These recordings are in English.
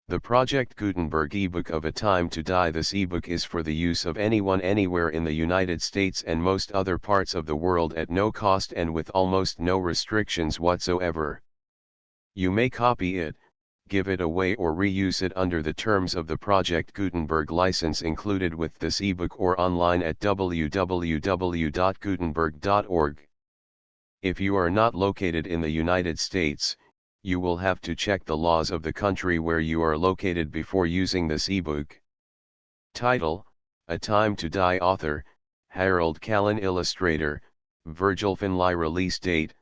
The Project Gutenberg ebook of A Time to Die. This ebook is for the use of anyone anywhere in the United States and most other parts of the world at no cost and with almost no restrictions whatsoever. You may copy it, give it away or reuse it under the terms of the Project Gutenberg license included with this ebook or online at www.gutenberg.org. If you are not located in the United States, you will have to check the laws of the country where you are located before using this ebook. Title: A Time to Die. Author: Harold Calin. Illustrator: Virgil Finlay. Release date: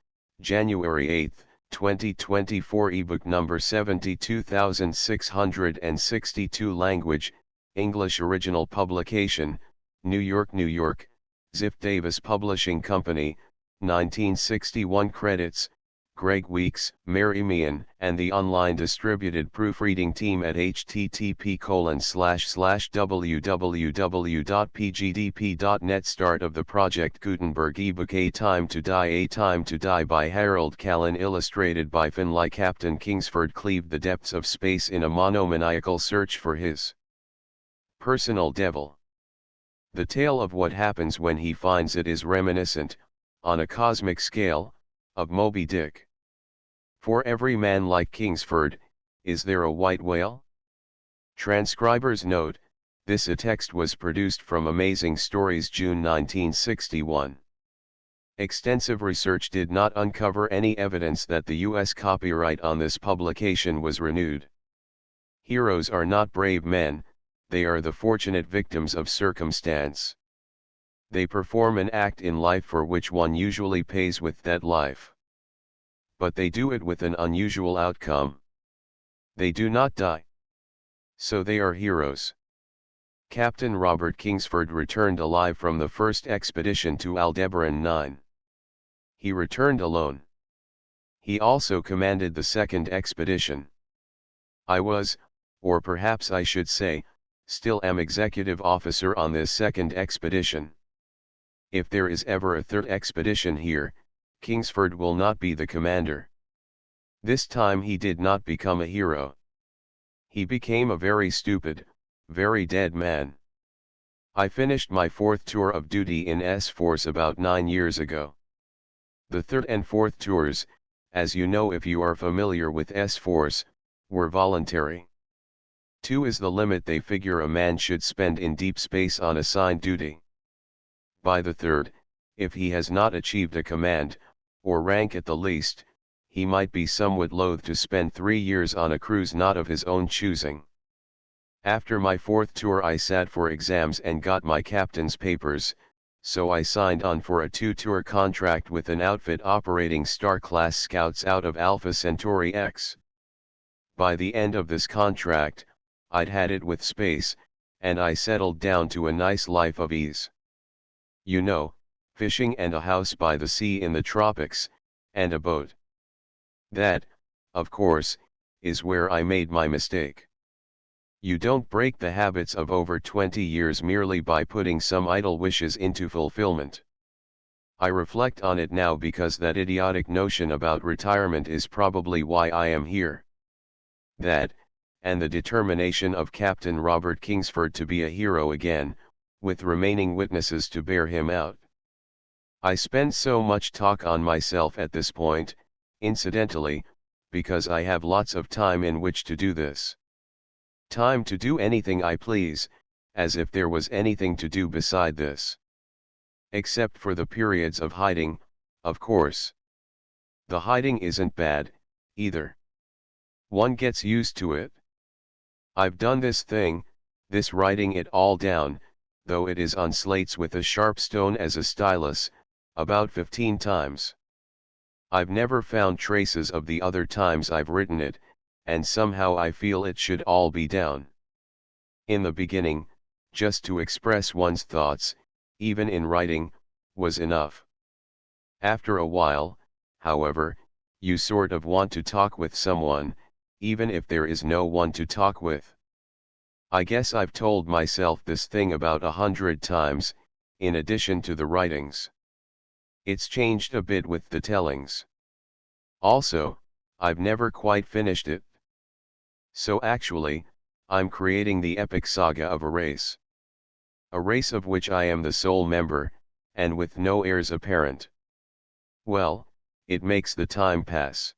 January 8, 2024. Ebook number 72662. Language: English. Original publication: New York, New York, Ziff Davis Publishing Company, 1961. Credits: Greg Weeks, Mary Meehan, and the online distributed proofreading team at http://www.pgdp.net. Start of the Project Gutenberg ebook. A Time to Die. A Time to Die by Harold Calin. Illustrated by Finlay. Captain Kingsford cleaved the depths of space in a monomaniacal search for his personal devil. The tale of what happens when he finds it is reminiscent, on a cosmic scale, of Moby Dick. For every man like Kingsford, is there a white whale? Transcriber's note: this text was produced from Amazing Stories, June 1961. Extensive research did not uncover any evidence that the U.S. copyright on this publication was renewed. Heroes are not brave men, they are the fortunate victims of circumstance. They perform an act in life for which one usually pays with that life. But they do it with an unusual outcome. They do not die. So they are heroes. Captain Robert Kingsford returned alive from the first expedition to Aldebaran 9. He returned alone. He also commanded the second expedition. I was, or perhaps I should say, still am executive officer on this second expedition. If there is ever a third expedition here, Kingsford will not be the commander. This time he did not become a hero. He became a very stupid, very dead man. I finished my fourth tour of duty in S-Force about 9 years ago. The third and fourth tours, as you know if you are familiar with S-Force, were voluntary. 2 is the limit they figure a man should spend in deep space on assigned duty. By the third, if he has not achieved a command, or rank at the least, he might be somewhat loath to spend 3 years on a cruise not of his own choosing. After my fourth tour I sat for exams and got my captain's papers, so I signed on for a 2-tour contract with an outfit operating Star-class scouts out of Alpha Centauri X. By the end of this contract, I'd had it with space, and I settled down to a nice life of ease. You know, fishing and a house by the sea in the tropics, and a boat. That, of course, is where I made my mistake. You don't break the habits of over 20 years merely by putting some idle wishes into fulfillment. I reflect on it now because that idiotic notion about retirement is probably why I am here. That, and the determination of Captain Robert Kingsford to be a hero again, with remaining witnesses to bear him out. I spend so much talk on myself at this point, incidentally, because I have lots of time in which to do this. Time to do anything I please, as if there was anything to do beside this. Except for the periods of hiding, of course. The hiding isn't bad, either. One gets used to it. I've done this thing, this writing it all down, though it is on slates with a sharp stone as a stylus, about 15 times. I've never found traces of the other times I've written it, and somehow I feel it should all be down. In the beginning, just to express one's thoughts, even in writing, was enough. After a while, however, you sort of want to talk with someone, even if there is no one to talk with. I guess I've told myself this thing about 100 times, in addition to the writings. It's changed a bit with the tellings. Also, I've never quite finished it. So actually, I'm creating the epic saga of a race. A race of which I am the sole member, and with no heirs apparent. Well, it makes the time pass.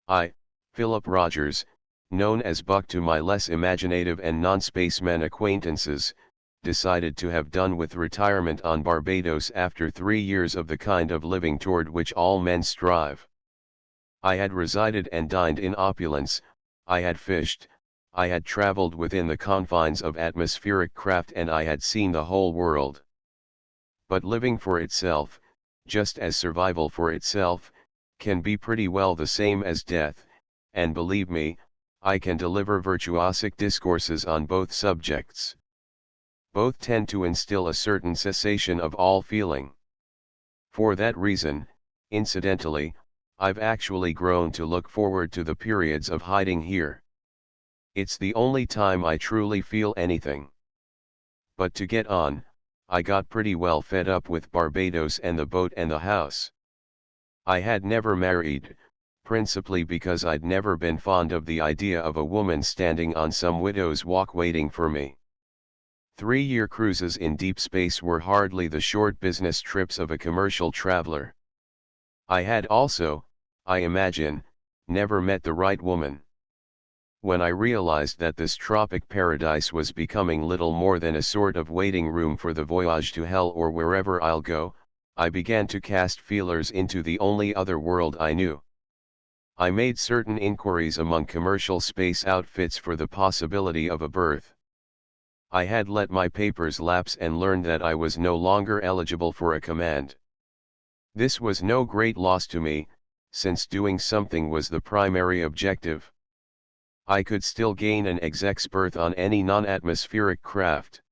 I, Philip Rogers, known as Buck to my less imaginative and non-spacemen acquaintances, decided to have done with retirement on Barbados after 3 years of the kind of living toward which all men strive. I had resided and dined in opulence, I had fished, I had traveled within the confines of atmospheric craft, and I had seen the whole world. But living for itself, just as survival for itself, can be pretty well the same as death, and believe me, I can deliver virtuosic discourses on both subjects. Both tend to instill a certain cessation of all feeling. For that reason, incidentally, I've actually grown to look forward to the periods of hiding here. It's the only time I truly feel anything. But to get on, I got pretty well fed up with Barbados and the boat and the house. I had never married, principally because I'd never been fond of the idea of a woman standing on some widow's walk waiting for me. 3-year cruises in deep space were hardly the short business trips of a commercial traveler. I had also, I imagine, never met the right woman. When I realized that this tropic paradise was becoming little more than a sort of waiting room for the voyage to hell or wherever I'll go, I began to cast feelers into the only other world I knew. I made certain inquiries among commercial space outfits for the possibility of a berth. I had let my papers lapse and learned that I was no longer eligible for a command. This was no great loss to me, since doing something was the primary objective. I could still gain an exec's berth on any non-atmospheric craft.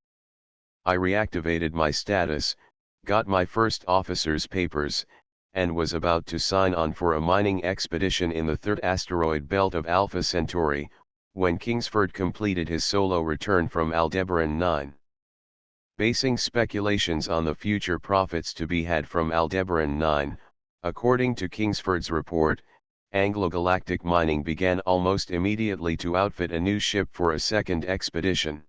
I reactivated my status, got my first officer's papers, and was about to sign on for a mining expedition in the third asteroid belt of Alpha Centauri, when Kingsford completed his solo return from Aldebaran 9. Basing speculations on the future profits to be had from Aldebaran 9, according to Kingsford's report, Anglo-Galactic Mining began almost immediately to outfit a new ship for a second expedition.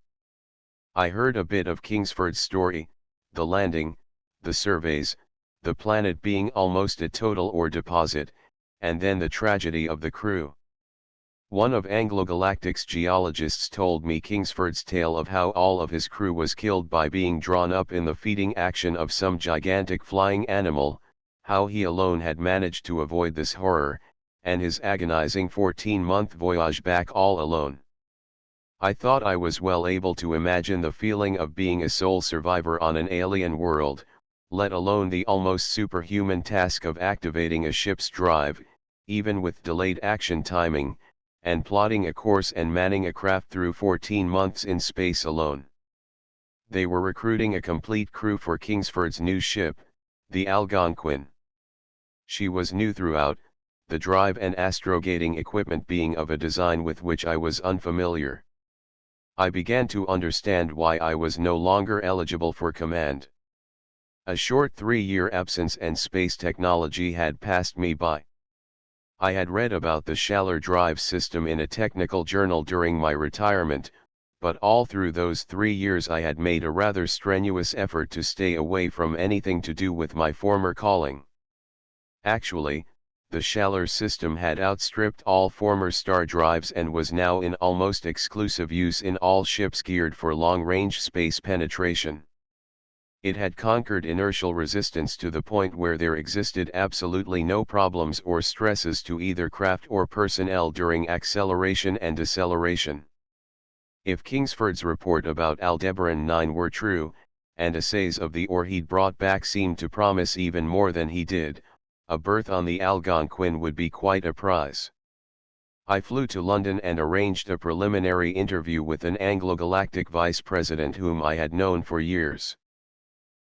I heard a bit of Kingsford's story, the landing, the surveys, the planet being almost a total ore deposit, and then the tragedy of the crew. One of Anglo-Galactic's geologists told me Kingsford's tale of how all of his crew was killed by being drawn up in the feeding action of some gigantic flying animal, how he alone had managed to avoid this horror, and his agonizing 14-month voyage back all alone. I thought I was well able to imagine the feeling of being a sole survivor on an alien world, let alone the almost superhuman task of activating a ship's drive, even with delayed action timing, and plotting a course and manning a craft through 14 months in space alone. They were recruiting a complete crew for Kingsford's new ship, the Algonquin. She was new throughout, the drive and astrogating equipment being of a design with which I was unfamiliar. I began to understand why I was no longer eligible for command. A short 3-year absence and space technology had passed me by. I had read about the Schaller drive system in a technical journal during my retirement, but all through those 3 years I had made a rather strenuous effort to stay away from anything to do with my former calling. Actually, the Schaller system had outstripped all former star drives and was now in almost exclusive use in all ships geared for long-range space penetration. It had conquered inertial resistance to the point where there existed absolutely no problems or stresses to either craft or personnel during acceleration and deceleration. If Kingsford's report about Aldebaran 9 were true, and assays of the ore he'd brought back seemed to promise even more than he did, a berth on the Algonquin would be quite a prize. I flew to London and arranged a preliminary interview with an Anglo-Galactic vice president whom I had known for years.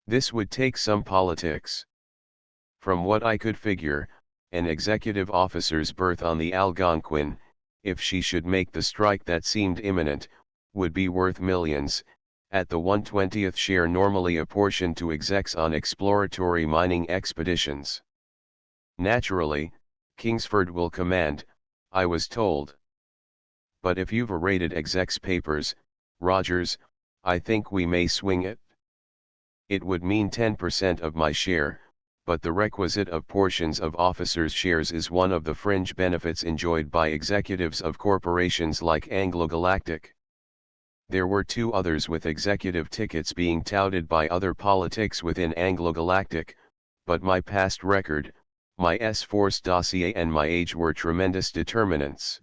This would take some politics. From what I could figure, an executive officer's berth on the Algonquin, if she should make the strike that seemed imminent, would be worth millions, at the 1/20th share normally apportioned to execs on exploratory mining expeditions. Naturally, Kingsford will command, I was told. But if you've rated exec's papers, Rogers, I think we may swing it. It would mean 10% of my share, but the requisite of portions of officers' shares is one of the fringe benefits enjoyed by executives of corporations like Anglo Galactic. There were two others with executive tickets being touted by other politics within Anglo Galactic, but my past record, my S-Force dossier and my age were tremendous determinants.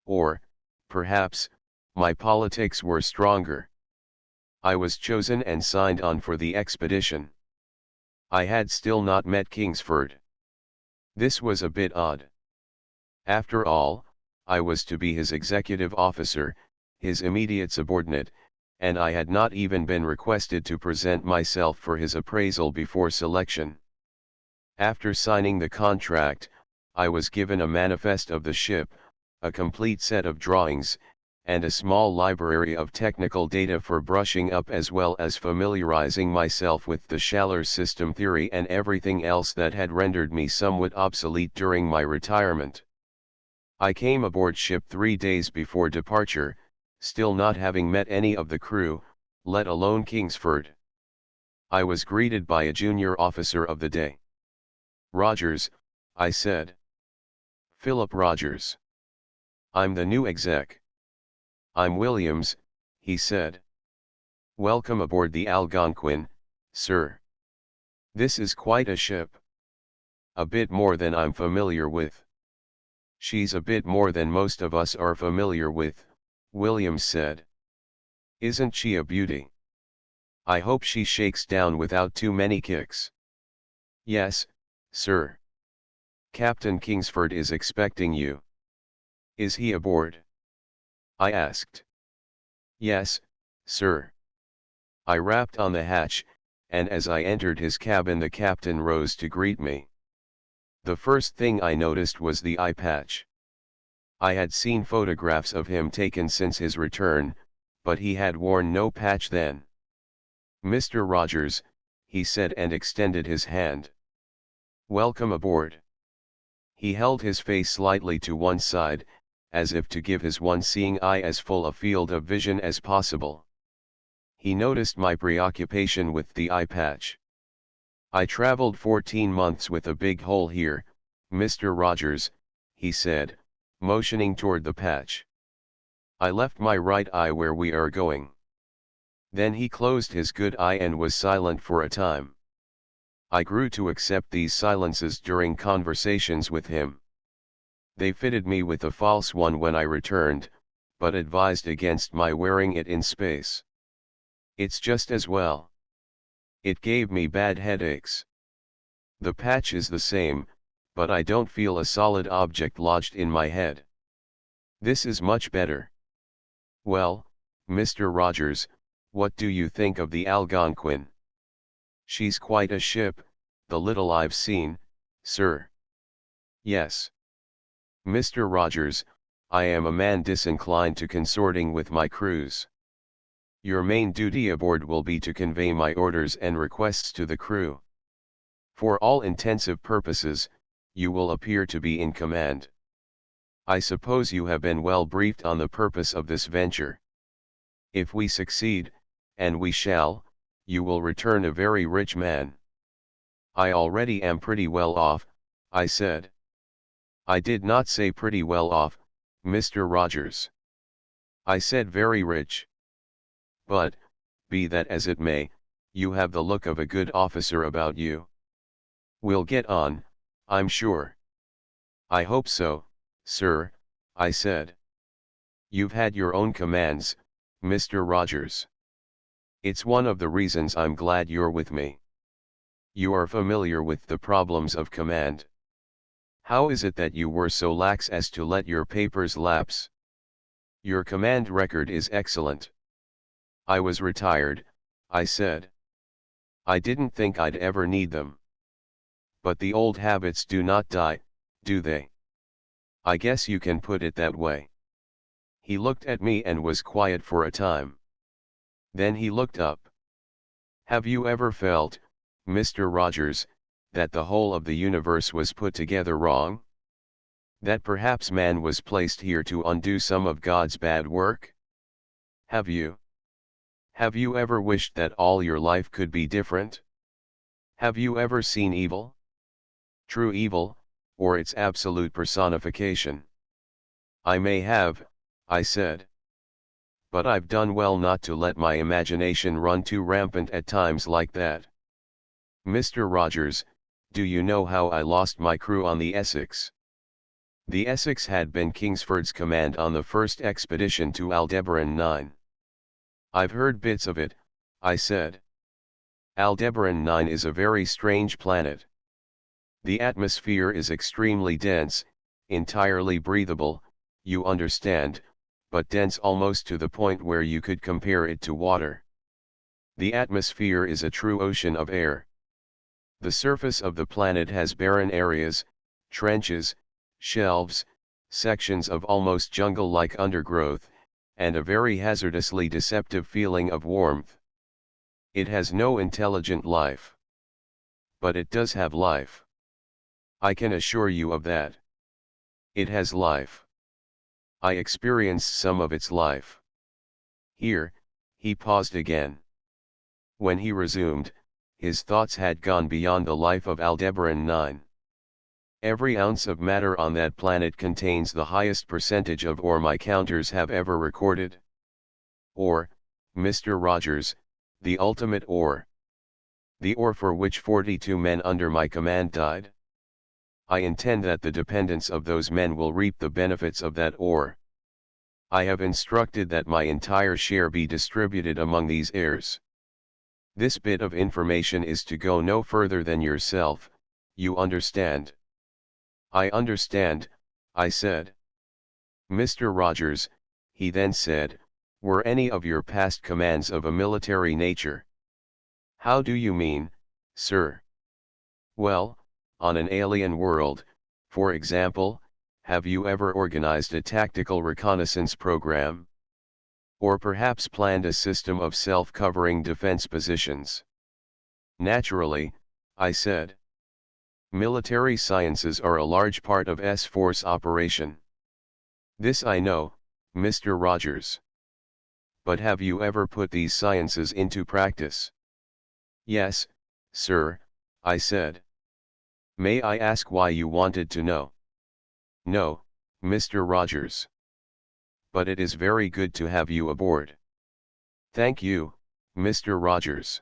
Or, perhaps, my politics were stronger. I was chosen and signed on for the expedition. I had still not met Kingsford. This was a bit odd. After all, I was to be his executive officer, his immediate subordinate, and I had not even been requested to present myself for his appraisal before selection. After signing the contract, I was given a manifest of the ship, a complete set of drawings, and a small library of technical data for brushing up as well as familiarizing myself with the Schaller system theory and everything else that had rendered me somewhat obsolete during my retirement. I came aboard ship 3 days before departure, still not having met any of the crew, let alone Kingsford. I was greeted by a junior officer of the day. "Rogers," I said. "Philip Rogers. I'm the new exec." "I'm Williams," he said. "Welcome aboard the Algonquin, sir. This is quite a ship. A bit more than I'm familiar with." "She's a bit more than most of us are familiar with," Williams said. "Isn't she a beauty? I hope she shakes down without too many kicks." "Yes, sir. Captain Kingsford is expecting you." "Is he aboard?" I asked. "Yes, sir." I rapped on the hatch, and as I entered his cabin the captain rose to greet me. The first thing I noticed was the eye patch. I had seen photographs of him taken since his return, but he had worn no patch then. "Mr. Rogers," he said and extended his hand. "Welcome aboard." He held his face slightly to one side, as if to give his one-seeing eye as full a field of vision as possible. He noticed my preoccupation with the eye patch. "I traveled 14 months with a big hole here, Mr. Rogers," he said, motioning toward the patch. "I left my right eye where we are going." Then he closed his good eye and was silent for a time. I grew to accept these silences during conversations with him. They fitted me with a false one when I returned, but advised against my wearing it in space. It's just as well. It gave me bad headaches. The patch is the same, but I don't feel a solid object lodged in my head. This is much better. Well, Mr. Rogers, what do you think of the Algonquin? She's quite a ship, the little I've seen, sir. Yes. Mr. Rogers, I am a man disinclined to consorting with my crews. Your main duty aboard will be to convey my orders and requests to the crew. For all intensive purposes, you will appear to be in command. I suppose you have been well briefed on the purpose of this venture. If we succeed, and we shall, you will return a very rich man." "I already am pretty well off," I said. "I did not say pretty well off, Mr. Rogers. I said very rich. But, be that as it may, you have the look of a good officer about you. We'll get on, I'm sure." "I hope so, sir," I said. "You've had your own commands, Mr. Rogers. It's one of the reasons I'm glad you're with me. You are familiar with the problems of command. How is it that you were so lax as to let your papers lapse? Your command record is excellent." "I was retired," I said. "I didn't think I'd ever need them. But the old habits do not die, do they? I guess you can put it that way." He looked at me and was quiet for a time. Then he looked up. "Have you ever felt, Mr. Rogers, that the whole of the universe was put together wrong? That perhaps man was placed here to undo some of God's bad work? Have you? Have you ever wished that all your life could be different? Have you ever seen evil? True evil, or its absolute personification? I may have, I said. But I've done well not to let my imagination run too rampant at times like that. Mr. Rogers, do you know how I lost my crew on the Essex? The Essex had been Kingsford's command on the first expedition to Aldebaran 9. I've heard bits of it, I said. Aldebaran 9 is a very strange planet. The atmosphere is extremely dense, entirely breathable, you understand, but dense almost to the point where you could compare it to water. The atmosphere is a true ocean of air. The surface of the planet has barren areas, trenches, shelves, sections of almost jungle-like undergrowth, and a very hazardously deceptive feeling of warmth. It has no intelligent life. But it does have life. I can assure you of that. It has life. I experienced some of its life. Here, he paused again. When he resumed, his thoughts had gone beyond the life of Aldebaran 9. Every ounce of matter on that planet contains the highest percentage of ore my counters have ever recorded. Ore, Mr. Rogers, the ultimate ore. The ore for which 42 men under my command died. I intend that the dependents of those men will reap the benefits of that ore. I have instructed that my entire share be distributed among these heirs. This bit of information is to go no further than yourself, you understand. I understand, I said. Mr. Rogers, he then said, were any of your past commands of a military nature? How do you mean, sir? Well, on an alien world, for example, have you ever organized a tactical reconnaissance program? Or perhaps planned a system of self-covering defense positions? Naturally, I said. Military sciences are a large part of S-Force operation. This I know, Mr. Rogers. But have you ever put these sciences into practice? Yes, sir, I said. May I ask why you wanted to know? No, Mr. Rogers. But it is very good to have you aboard. Thank you, Mr. Rogers.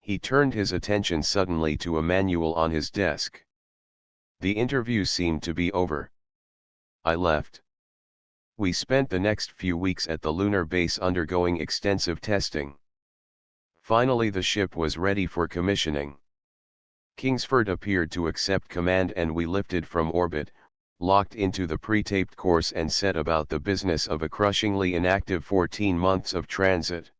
He turned his attention suddenly to a manual on his desk. The interview seemed to be over. I left. We spent the next few weeks at the lunar base undergoing extensive testing. Finally the ship was ready for commissioning. Kingsford appeared to accept command and we lifted from orbit, locked into the pre-taped course and set about the business of a crushingly inactive 14 months of transit.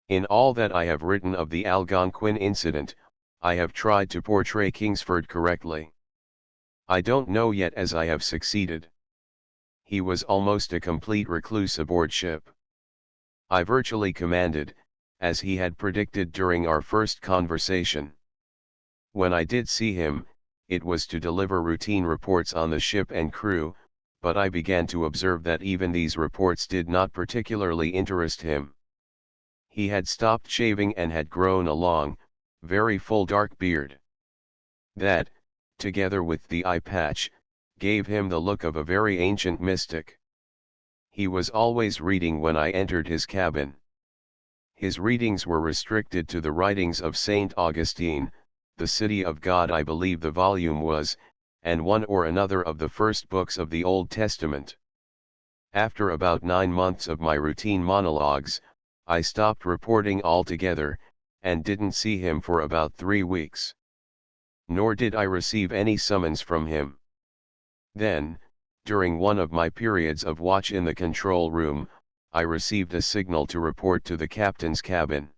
In all that I have written of the Algonquin incident, I have tried to portray Kingsford correctly. I don't know yet as I have succeeded. He was almost a complete recluse aboard ship. I virtually commanded, as he had predicted during our first conversation. When I did see him, it was to deliver routine reports on the ship and crew, but I began to observe that even these reports did not particularly interest him. He had stopped shaving and had grown a long, very full dark beard. That, together with the eye patch, gave him the look of a very ancient mystic. He was always reading when I entered his cabin. His readings were restricted to the writings of Saint Augustine, The City of God I believe the volume was, and one or another of the first books of the Old Testament. After about 9 months of my routine monologues, I stopped reporting altogether, and didn't see him for about 3 weeks. Nor did I receive any summons from him. Then, during one of my periods of watch in the control room, I received a signal to report to the captain's cabin.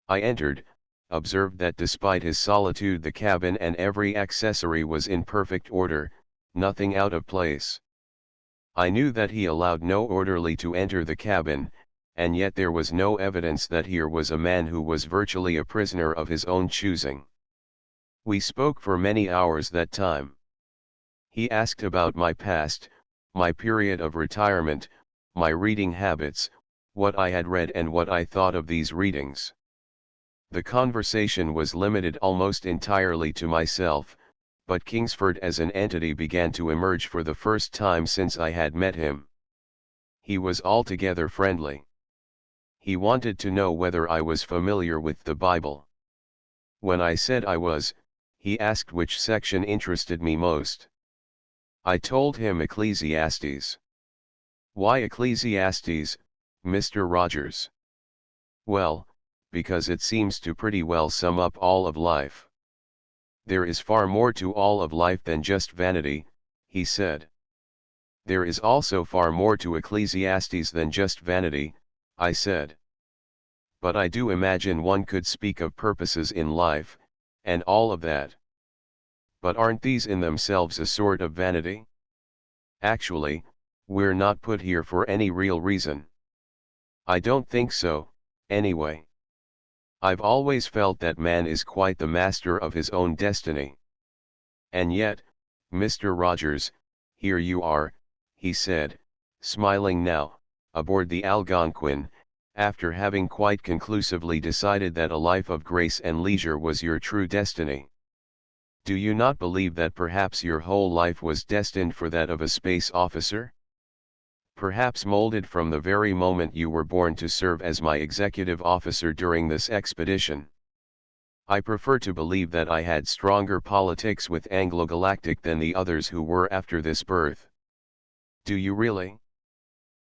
I entered, observed that despite his solitude the cabin and every accessory was in perfect order, nothing out of place. I knew that he allowed no orderly to enter the cabin, and yet there was no evidence that here was a man who was virtually a prisoner of his own choosing. We spoke for many hours that time. He asked about my past, my period of retirement, my reading habits, what I had read and what I thought of these readings. The conversation was limited almost entirely to myself, but Kingsford as an entity began to emerge for the first time since I had met him. He was altogether friendly. He wanted to know whether I was familiar with the Bible. When I said I was, he asked which section interested me most. I told him Ecclesiastes. Why Ecclesiastes, Mr. Rogers? Well, because it seems to pretty well sum up all of life. There is far more to all of life than just vanity, he said. There is also far more to Ecclesiastes than just vanity, I said. But I do imagine one could speak of purposes in life, and all of that. But aren't these in themselves a sort of vanity? Actually, we're not put here for any real reason. I don't think so, anyway. I've always felt that man is quite the master of his own destiny. And yet, Mr. Rogers, here you are, he said, smiling now, aboard the Algonquin, after having quite conclusively decided that a life of grace and leisure was your true destiny. Do you not believe that perhaps your whole life was destined for that of a space officer? Perhaps molded from the very moment you were born to serve as my executive officer during this expedition. I prefer to believe that I had stronger politics with Anglo-Galactic than the others who were after this birth. Do you really?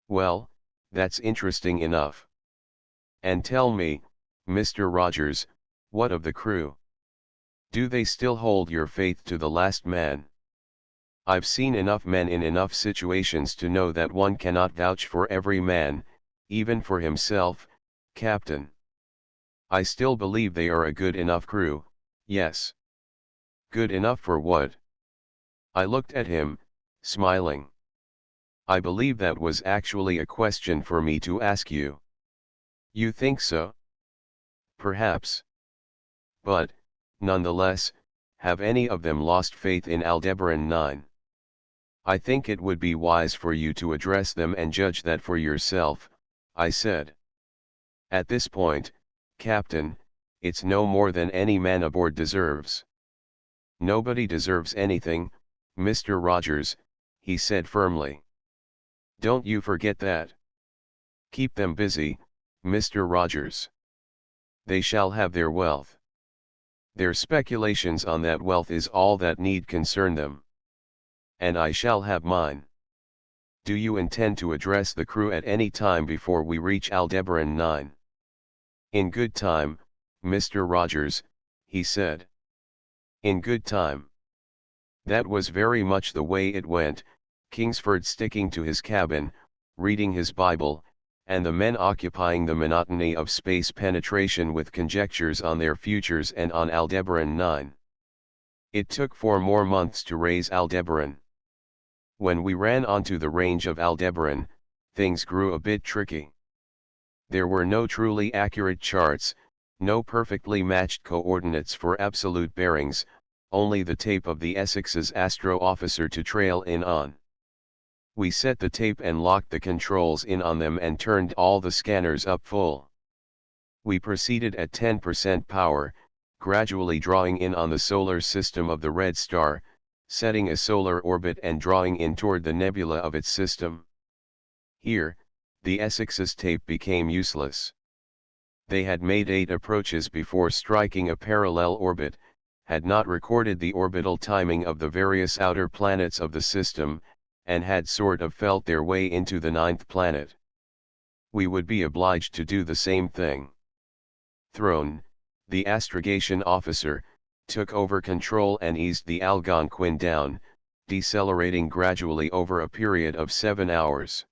Well, that's interesting enough. And tell me, Mr. Rogers, what of the crew? Do they still hold your faith to the last man? I've seen enough men in enough situations to know that one cannot vouch for every man, even for himself, Captain. I still believe they are a good enough crew, yes. Good enough for what? I looked at him, smiling. I believe that was actually a question for me to ask you. You think so? Perhaps. But, nonetheless, have any of them lost faith in Aldebaran 9? I think it would be wise for you to address them and judge that for yourself, I said. At this point, Captain, it's no more than any man aboard deserves. Nobody deserves anything, Mr. Rogers, he said firmly. Don't you forget that. Keep them busy, Mr. Rogers. They shall have their wealth. Their speculations on that wealth is all that need concern them. And I shall have mine. Do you intend to address the crew at any time before we reach Aldebaran 9? In good time, Mr. Rogers, he said. In good time. That was very much the way it went, Kingsford sticking to his cabin, reading his Bible, and the men occupying the monotony of space penetration with conjectures on their futures and on Aldebaran 9. It took 4 more months to raise Aldebaran. When we ran onto the range of Aldebaran, things grew a bit tricky. There were no truly accurate charts, no perfectly matched coordinates for absolute bearings, only the tape of the Essex's astro officer to trail in on. We set the tape and locked the controls in on them and turned all the scanners up full. We proceeded at 10% power, gradually drawing in on the solar system of the Red Star, setting a solar orbit and drawing in toward the nebula of its system. Here, the Essex's tape became useless. They had made 8 approaches before striking a parallel orbit, had not recorded the orbital timing of the various outer planets of the system, and had sort of felt their way into the 9th planet. We would be obliged to do the same thing. Throne, the astrogation officer, took over control and eased the Algonquin down, decelerating gradually over a period of 7 hours.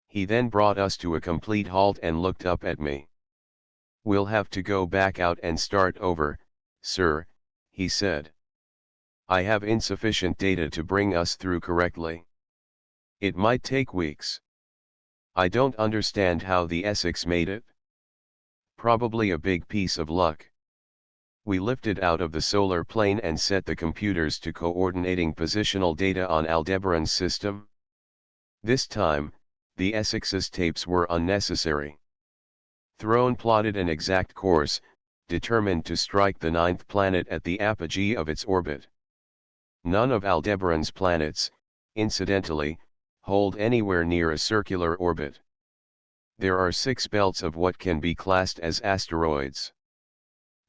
He then brought us to a complete halt and looked up at me. We'll have to go back out and start over, sir, he said. I have insufficient data to bring us through correctly. It might take weeks. I don't understand how the Essex made it. Probably a big piece of luck. We lifted out of the solar plane and set the computers to coordinating positional data on Aldebaran's system. This time, the Essex's tapes were unnecessary. Throne plotted an exact course, determined to strike the 9th planet at the apogee of its orbit. None of Aldebaran's planets, incidentally, hold anywhere near a circular orbit. There are 6 belts of what can be classed as asteroids.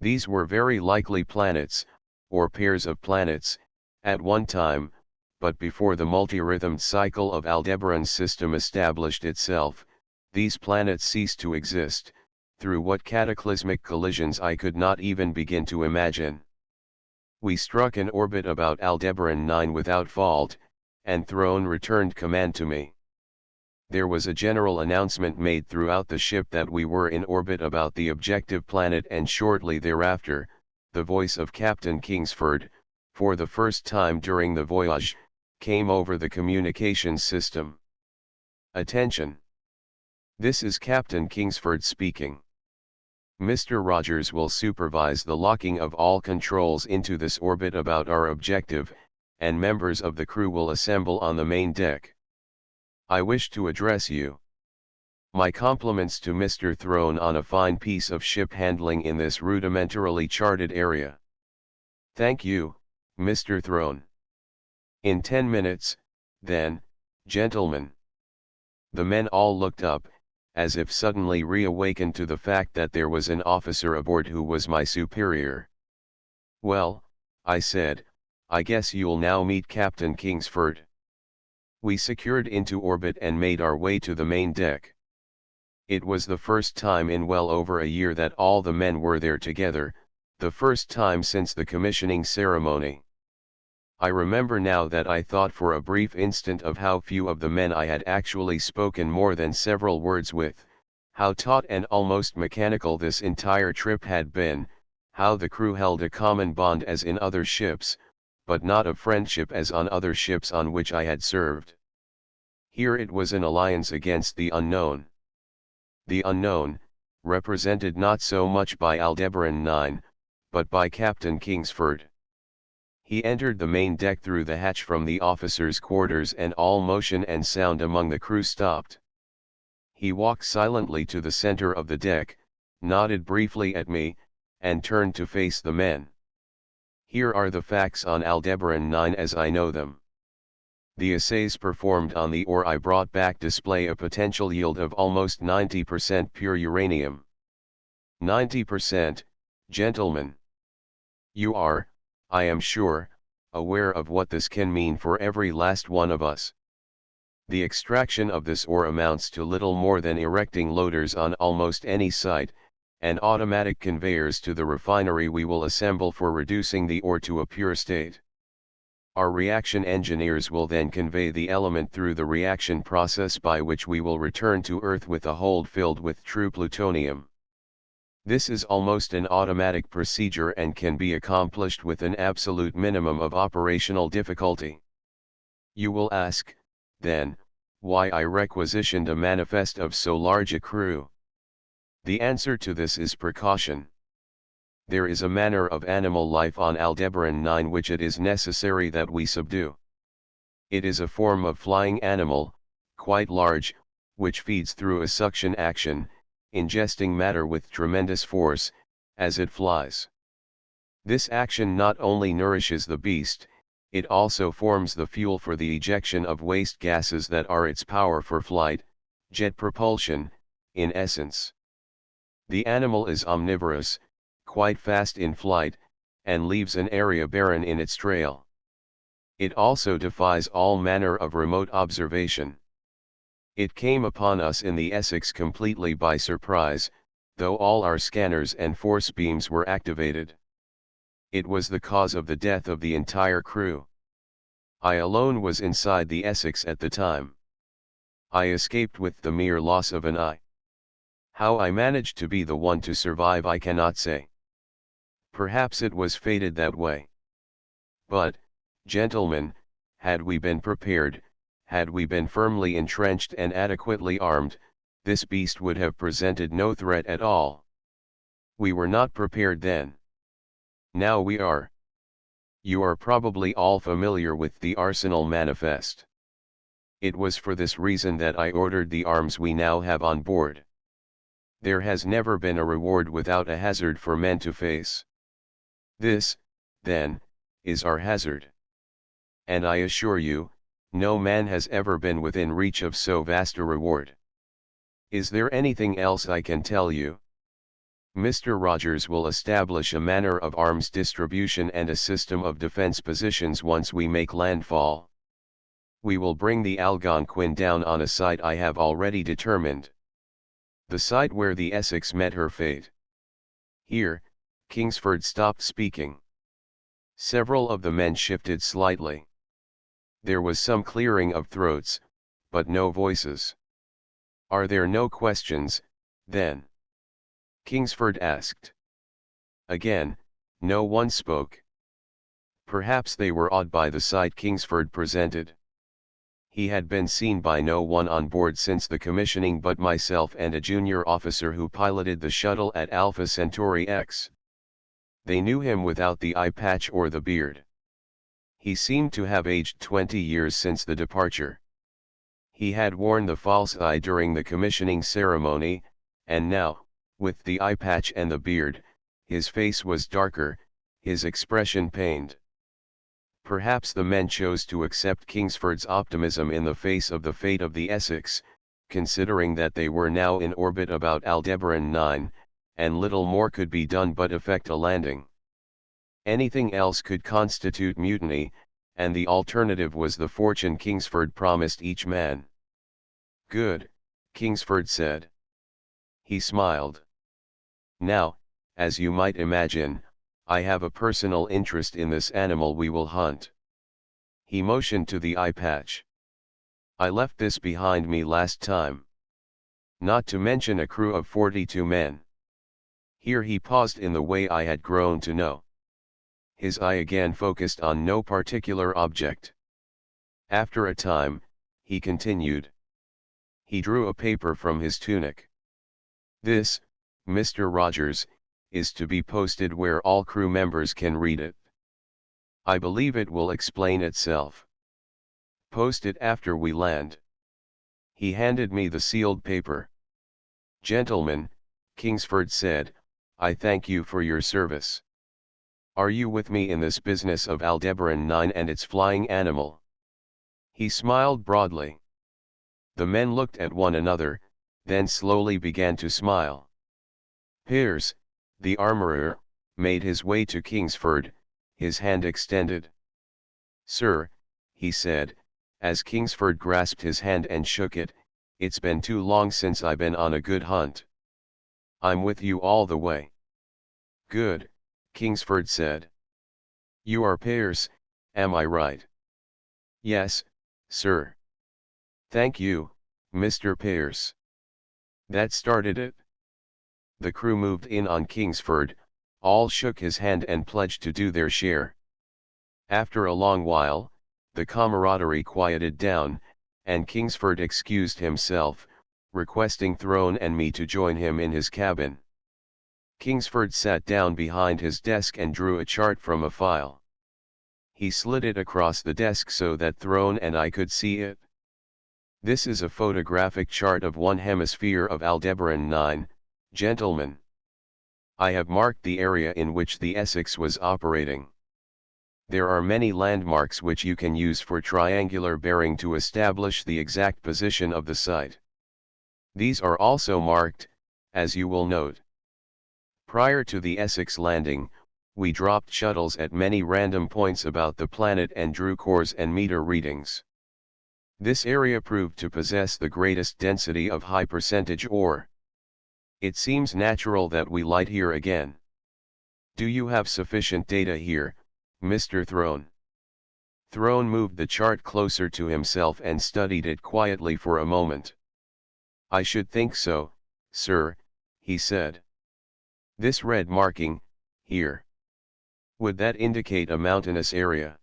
These were very likely planets, or pairs of planets, at one time, but before the multi-rhythmed cycle of Aldebaran's system established itself, these planets ceased to exist, through what cataclysmic collisions I could not even begin to imagine. We struck an orbit about Aldebaran 9 without fault, and Throne returned command to me. There was a general announcement made throughout the ship that we were in orbit about the objective planet, and shortly thereafter, the voice of Captain Kingsford, for the first time during the voyage, came over the communications system. Attention! This is Captain Kingsford speaking. Mr. Rogers will supervise the locking of all controls into this orbit about our objective, and members of the crew will assemble on the main deck. I wish to address you. My compliments to Mr. Throne on a fine piece of ship handling in this rudimentarily charted area. Thank you, Mr. Throne. In 10 minutes, then, gentlemen. The men all looked up, as if suddenly reawakened to the fact that there was an officer aboard who was my superior. Well, I said, I guess you'll now meet Captain Kingsford. We secured into orbit and made our way to the main deck. It was the first time in well over a year that all the men were there together, the first time since the commissioning ceremony. I remember now that I thought for a brief instant of how few of the men I had actually spoken more than several words with, how taut and almost mechanical this entire trip had been, how the crew held a common bond as in other ships, but not of friendship as on other ships on which I had served. Here it was an alliance against the unknown. The unknown, represented not so much by Aldebaran 9, but by Captain Kingsford. He entered the main deck through the hatch from the officers' quarters, and all motion and sound among the crew stopped. He walked silently to the center of the deck, nodded briefly at me, and turned to face the men. Here are the facts on Aldebaran 9 as I know them. The assays performed on the ore I brought back display a potential yield of almost 90% pure uranium. 90%, gentlemen. You are, I am sure, aware of what this can mean for every last one of us. The extraction of this ore amounts to little more than erecting loaders on almost any site, and automatic conveyors to the refinery we will assemble for reducing the ore to a pure state. Our reaction engineers will then convey the element through the reaction process by which we will return to Earth with a hold filled with true plutonium. This is almost an automatic procedure and can be accomplished with an absolute minimum of operational difficulty. You will ask, then, why I requisitioned a manifest of so large a crew. The answer to this is precaution. There is a manner of animal life on Aldebaran 9 which it is necessary that we subdue. It is a form of flying animal, quite large, which feeds through a suction action, ingesting matter with tremendous force, as it flies. This action not only nourishes the beast, it also forms the fuel for the ejection of waste gases that are its power for flight, jet propulsion, in essence. The animal is omnivorous, quite fast in flight, and leaves an area barren in its trail. It also defies all manner of remote observation. It came upon us in the Essex completely by surprise, though all our scanners and force beams were activated. It was the cause of the death of the entire crew. I alone was inside the Essex at the time. I escaped with the mere loss of an eye. How I managed to be the one to survive I cannot say. Perhaps it was fated that way. But, gentlemen, had we been prepared, had we been firmly entrenched and adequately armed, this beast would have presented no threat at all. We were not prepared then. Now we are. You are probably all familiar with the Arsenal Manifest. It was for this reason that I ordered the arms we now have on board. There has never been a reward without a hazard for men to face. This, then, is our hazard. And I assure you, no man has ever been within reach of so vast a reward. Is there anything else I can tell you? Mr. Rogers will establish a manner of arms distribution and a system of defense positions once we make landfall. We will bring the Algonquin down on a site I have already determined. The site where the Essex met her fate. Here, Kingsford stopped speaking. Several of the men shifted slightly. There was some clearing of throats, but no voices. Are there no questions, then? Kingsford asked. Again, no one spoke. Perhaps they were awed by the sight Kingsford presented. He had been seen by no one on board since the commissioning but myself and a junior officer who piloted the shuttle at Alpha Centauri X. They knew him without the eye patch or the beard. He seemed to have aged 20 years since the departure. He had worn the false eye during the commissioning ceremony, and now, with the eye patch and the beard, his face was darker, his expression pained. Perhaps the men chose to accept Kingsford's optimism in the face of the fate of the Essex, considering that they were now in orbit about Aldebaran 9, and little more could be done but effect a landing. Anything else could constitute mutiny, and the alternative was the fortune Kingsford promised each man. Good, Kingsford said. He smiled. Now, as you might imagine, I have a personal interest in this animal we will hunt. He motioned to the eye patch. I left this behind me last time. Not to mention a crew of 42 men. Here he paused in the way I had grown to know. His eye again focused on no particular object. After a time, he continued. He drew a paper from his tunic. This, Mr. Rogers, is to be posted where all crew members can read it. I believe it will explain itself. Post it after we land. He handed me the sealed paper. Gentlemen, Kingsford said, I thank you for your service. Are you with me in this business of Aldebaran 9 and its flying animal? He smiled broadly. The men looked at one another, then slowly began to smile. Piers, the armourer, made his way to Kingsford, his hand extended. Sir, he said, as Kingsford grasped his hand and shook it, it's been too long since I've been on a good hunt. I'm with you all the way. Good, Kingsford said. You are Piers, am I right? Yes, sir. Thank you, Mr. Piers. That started it. The crew moved in on Kingsford, all shook his hand and pledged to do their share. After a long while, the camaraderie quieted down, and Kingsford excused himself, requesting Throne and me to join him in his cabin. Kingsford sat down behind his desk and drew a chart from a file. He slid it across the desk so that Throne and I could see it. This is a photographic chart of one hemisphere of Aldebaran 9, gentlemen. I have marked the area in which the Essex was operating. There are many landmarks which you can use for triangular bearing to establish the exact position of the site. These are also marked, as you will note. Prior to the Essex landing, we dropped shuttles at many random points about the planet and drew cores and meter readings. This area proved to possess the greatest density of high percentage ore. It seems natural that we light here again. Do you have sufficient data here, Mr. Throne? Throne moved the chart closer to himself and studied it quietly for a moment. I should think so, sir, he said. This red marking, here. Would that indicate a mountainous area?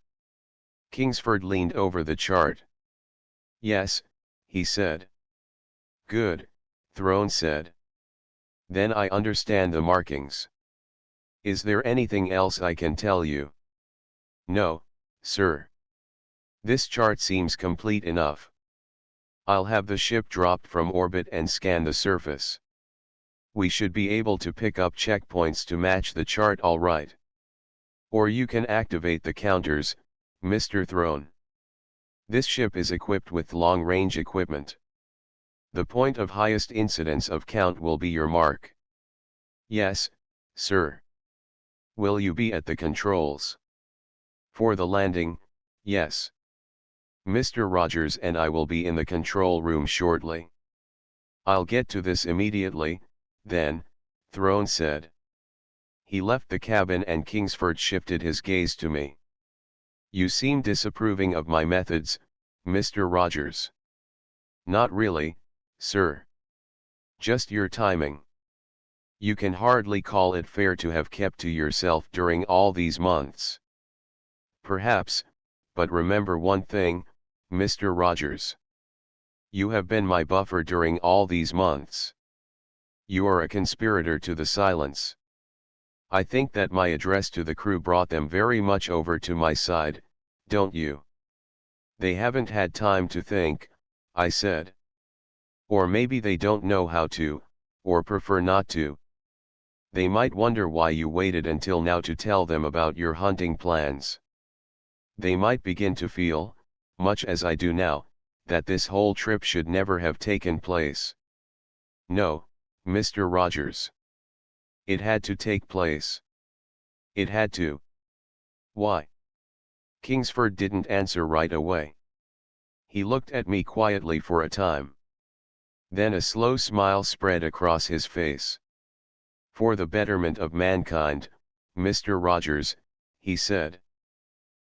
Kingsford leaned over the chart. Yes, he said. Good, Throne said. Then I understand the markings. Is there anything else I can tell you? No, sir. This chart seems complete enough. I'll have the ship dropped from orbit and scan the surface. We should be able to pick up checkpoints to match the chart all right. Or you can activate the counters, Mr. Throne. This ship is equipped with long-range equipment. The point of highest incidence of count will be your mark. Yes, sir. Will you be at the controls? For the landing, yes. Mr. Rogers and I will be in the control room shortly. I'll get to this immediately, then, Throne said. He left the cabin and Kingsford shifted his gaze to me. You seem disapproving of my methods, Mr. Rogers. Not really, sir. Just your timing. You can hardly call it fair to have kept to yourself during all these months. Perhaps, but remember one thing, Mr. Rogers. You have been my buffer during all these months. You are a conspirator to the silence. I think that my address to the crew brought them very much over to my side, don't you? They haven't had time to think, I said. Or maybe they don't know how to, or prefer not to. They might wonder why you waited until now to tell them about your hunting plans. They might begin to feel, much as I do now, that this whole trip should never have taken place. No, Mr. Rogers. It had to take place. It had to. Why? Kingsford didn't answer right away. He looked at me quietly for a time. Then a slow smile spread across his face. For the betterment of mankind, Mr. Rogers, he said.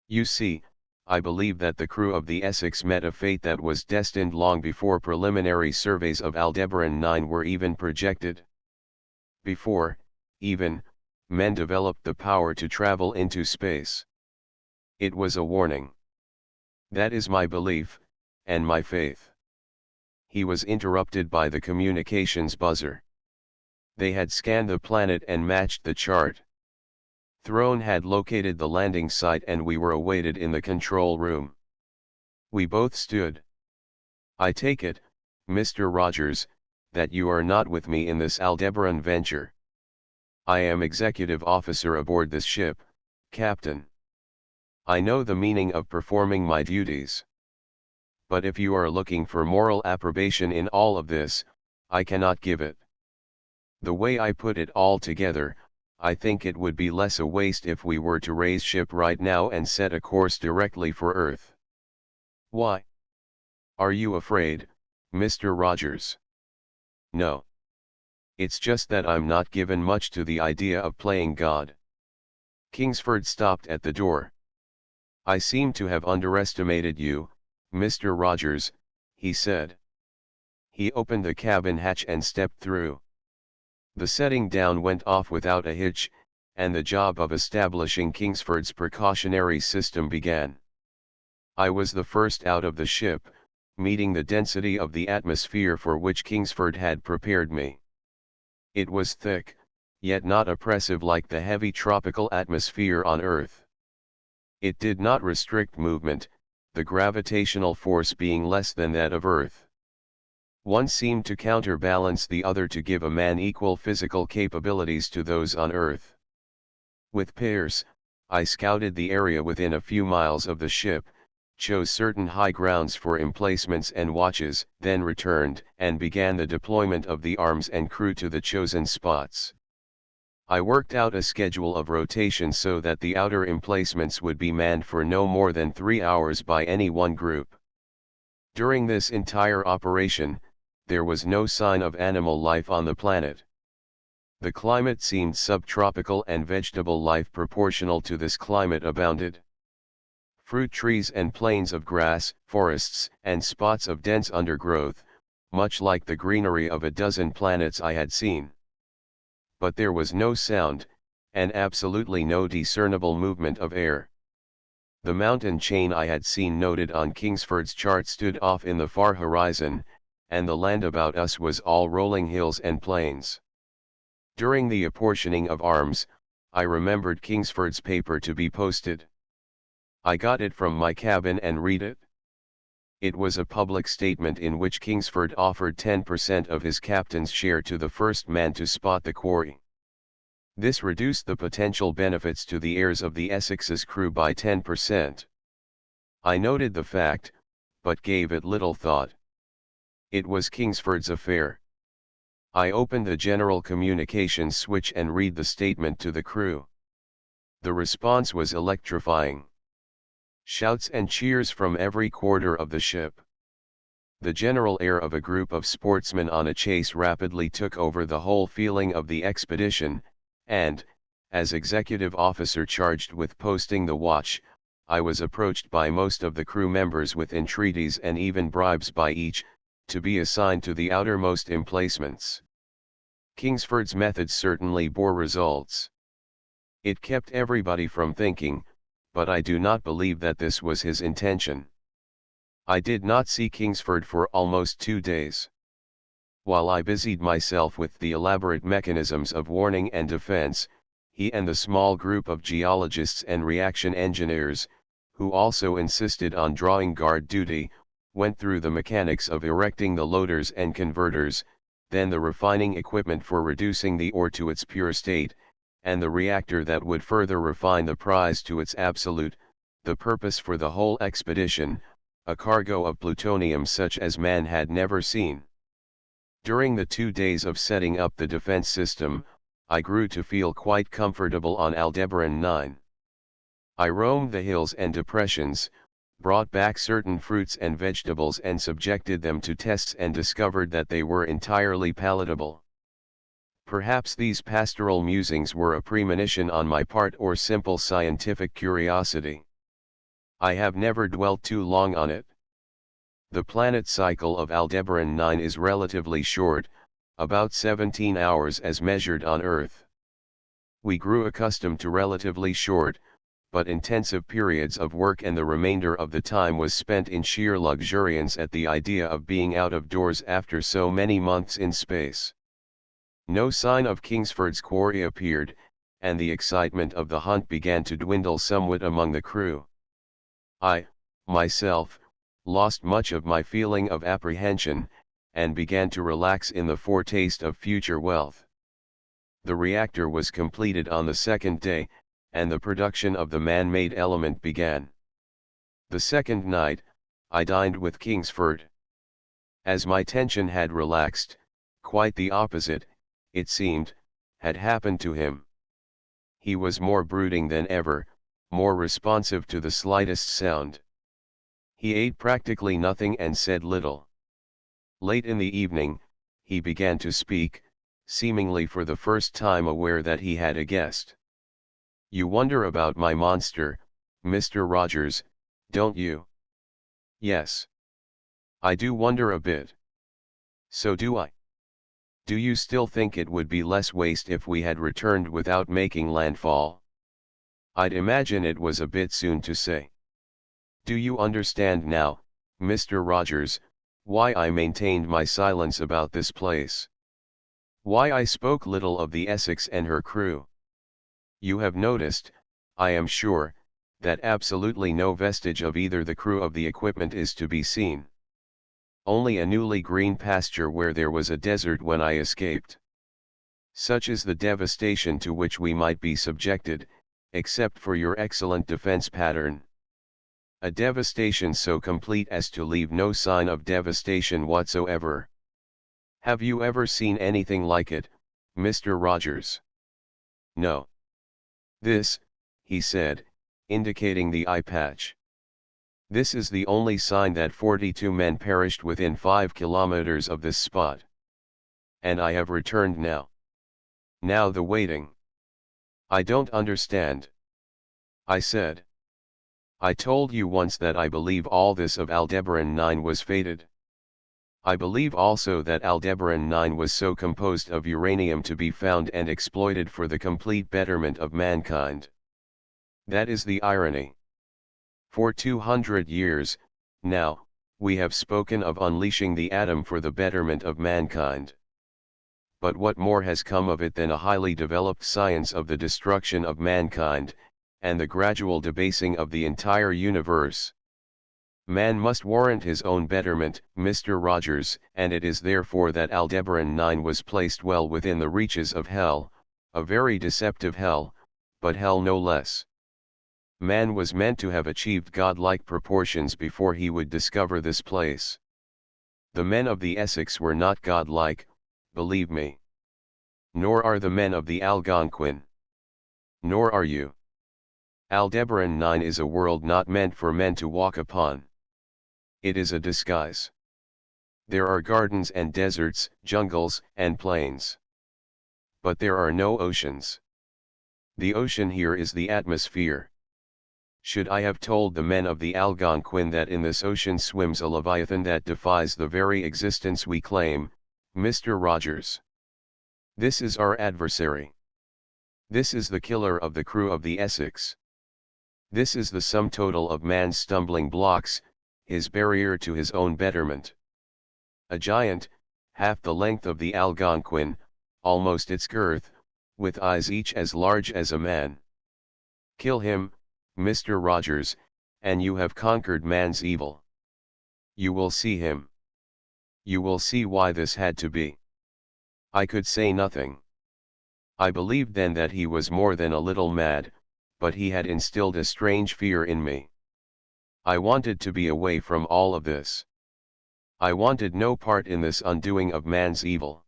You see, I believe that the crew of the Essex met a fate that was destined long before preliminary surveys of Aldebaran 9 were even projected. Before, even, men developed the power to travel into space. It was a warning. That is my belief, and my faith. He was interrupted by the communications buzzer. They had scanned the planet and matched the chart. Throne had located the landing site and we were awaited in the control room. We both stood. I take it, Mr. Rogers, that you are not with me in this Aldebaran venture. I am executive officer aboard this ship, Captain. I know the meaning of performing my duties. But if you are looking for moral approbation in all of this, I cannot give it. The way I put it all together, I think it would be less a waste if we were to raise ship right now and set a course directly for Earth. Why? Are you afraid, Mr. Rogers? No. It's just that I'm not given much to the idea of playing God. Kingsford stopped at the door. I seem to have underestimated you, Mr. Rogers, he said. He opened the cabin hatch and stepped through. The setting down went off without a hitch, and the job of establishing Kingsford's precautionary system began. I was the first out of the ship, meeting the density of the atmosphere for which Kingsford had prepared me. It was thick, yet not oppressive like the heavy tropical atmosphere on Earth. It did not restrict movement, the gravitational force being less than that of Earth. One seemed to counterbalance the other to give a man equal physical capabilities to those on Earth. With Pearce, I scouted the area within a few miles of the ship, chose certain high grounds for emplacements and watches, then returned and began the deployment of the arms and crew to the chosen spots. I worked out a schedule of rotation so that the outer emplacements would be manned for no more than 3 hours by any one group. During this entire operation, there was no sign of animal life on the planet. The climate seemed subtropical and vegetable life proportional to this climate abounded. Fruit trees and plains of grass, forests, and spots of dense undergrowth, much like the greenery of a dozen planets I had seen. But there was no sound, and absolutely no discernible movement of air. The mountain chain I had seen noted on Kingsford's chart stood off in the far horizon, and the land about us was all rolling hills and plains. During the apportioning of arms, I remembered Kingsford's paper to be posted. I got it from my cabin and read it. It was a public statement in which Kingsford offered 10% of his captain's share to the first man to spot the quarry. This reduced the potential benefits to the heirs of the Essex's crew by 10%. I noted the fact, but gave it little thought. It was Kingsford's affair. I opened the general communications switch and read the statement to the crew. The response was electrifying. Shouts and cheers from every quarter of the ship. The general air of a group of sportsmen on a chase rapidly took over the whole feeling of the expedition, and, as executive officer charged with posting the watch, I was approached by most of the crew members with entreaties and even bribes by each, to be assigned to the outermost emplacements. Kingsford's methods certainly bore results. It kept everybody from thinking, but I do not believe that this was his intention. I did not see Kingsford for almost 2 days. While I busied myself with the elaborate mechanisms of warning and defense, he and the small group of geologists and reaction engineers, who also insisted on drawing guard duty, went through the mechanics of erecting the loaders and converters, then the refining equipment for reducing the ore to its pure state, and the reactor that would further refine the prize to its absolute, the purpose for the whole expedition, a cargo of plutonium such as man had never seen. During the 2 days of setting up the defense system, I grew to feel quite comfortable on Aldebaran 9. I roamed the hills and depressions, brought back certain fruits and vegetables and subjected them to tests and discovered that they were entirely palatable. Perhaps these pastoral musings were a premonition on my part or simple scientific curiosity. I have never dwelt too long on it. The planet cycle of Aldebaran 9 is relatively short, about 17 hours as measured on Earth. We grew accustomed to relatively short, but intensive periods of work, and the remainder of the time was spent in sheer luxuriance at the idea of being out of doors after so many months in space. No sign of Kingsford's quarry appeared, and the excitement of the hunt began to dwindle somewhat among the crew. I, myself, lost much of my feeling of apprehension, and began to relax in the foretaste of future wealth. The reactor was completed on the second day, and the production of the man-made element began. The second night, I dined with Kingsford. As my tension had relaxed, quite the opposite, it seemed, had happened to him. He was more brooding than ever, more responsive to the slightest sound. He ate practically nothing and said little. Late in the evening, he began to speak, seemingly for the first time aware that he had a guest. "You wonder about my monster, Mr. Rogers, don't you?" "Yes. I do wonder a bit." "So do I. Do you still think it would be less waste if we had returned without making landfall?" "I'd imagine it was a bit soon to say." "Do you understand now, Mr. Rogers, why I maintained my silence about this place? Why I spoke little of the Essex and her crew? You have noticed, I am sure, that absolutely no vestige of either the crew of the equipment is to be seen. Only a newly green pasture where there was a desert when I escaped. Such is the devastation to which we might be subjected, except for your excellent defense pattern. A devastation so complete as to leave no sign of devastation whatsoever. Have you ever seen anything like it, Mr. Rogers?" "No. This," he said, indicating the eye patch. "This is the only sign that 42 men perished within 5 kilometers of this spot. And I have returned now. Now the waiting. I don't understand." I said. "I told you once that I believe all this of Aldebaran 9 was fated. I believe also that Aldebaran 9 was so composed of uranium to be found and exploited for the complete betterment of mankind. That is the irony. For 200 years, now, we have spoken of unleashing the atom for the betterment of mankind. but what more has come of it than a highly developed science of the destruction of mankind, and the gradual debasing of the entire universe? Man must warrant his own betterment, Mr. Rogers, and it is therefore that Aldebaran 9 was placed well within the reaches of hell, a very deceptive hell, but hell no less. Man was meant to have achieved godlike proportions before he would discover this place. The men of the Essex were not godlike, believe me. Nor are the men of the Algonquin. Nor are you. Aldebaran 9 is a world not meant for men to walk upon. It is a disguise. There are gardens and deserts, jungles and plains. But there are no oceans. The ocean here is the atmosphere. Should I have told the men of the Algonquin that in this ocean swims a leviathan that defies the very existence we claim, Mr. Rogers? This is our adversary. This is the killer of the crew of the Essex. This is the sum total of man's stumbling blocks, his barrier to his own betterment. A giant, half the length of the Algonquin, almost its girth, with eyes each as large as a man. Kill him, Mr. Rogers, and you have conquered man's evil. You will see him. You will see why this had to be. I could say nothing. I believed then that he was more than a little mad, but he had instilled a strange fear in me. I wanted to be away from all of this. I wanted no part in this undoing of man's evil.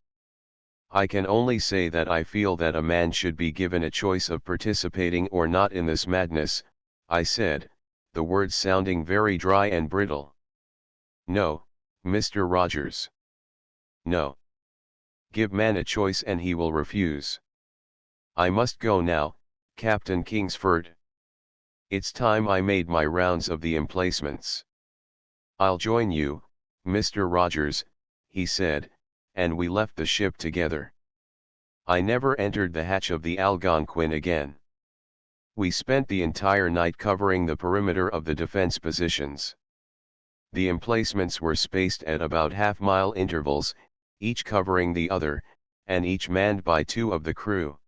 I can only say that I feel that a man should be given a choice of participating or not in this madness, I said, the words sounding very dry and brittle. No, Mr. Rogers. No. Give man a choice and he will refuse. I must go now, Captain Kingsford. It's time I made my rounds of the emplacements. I'll join you, Mr. Rogers, he said, and we left the ship together. I never entered the hatch of the Algonquin again. We spent the entire night covering the perimeter of the defense positions. The emplacements were spaced at about half-mile intervals, each covering the other, and each manned by 2 of the crew.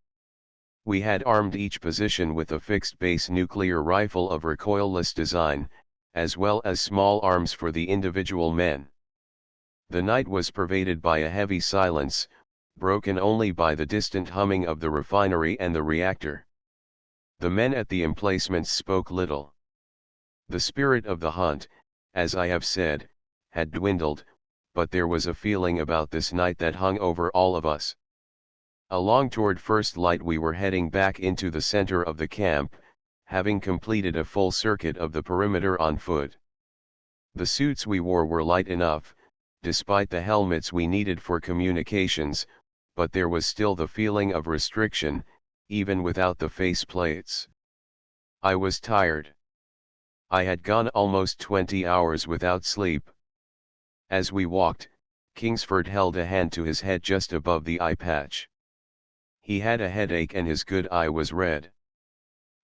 We had armed each position with a fixed-base nuclear rifle of recoilless design, as well as small arms for the individual men. The night was pervaded by a heavy silence, broken only by the distant humming of the refinery and the reactor. The men at the emplacements spoke little. The spirit of the hunt, as I have said, had dwindled, but there was a feeling about this night that hung over all of us. Along toward first light we were heading back into the center of the camp, having completed a full circuit of the perimeter on foot. The suits we wore were light enough, despite the helmets we needed for communications, but there was still the feeling of restriction, even without the face plates. I was tired. I had gone almost 20 hours without sleep. As we walked, Kingsford held a hand to his head just above the eye patch. He had a headache and his good eye was red.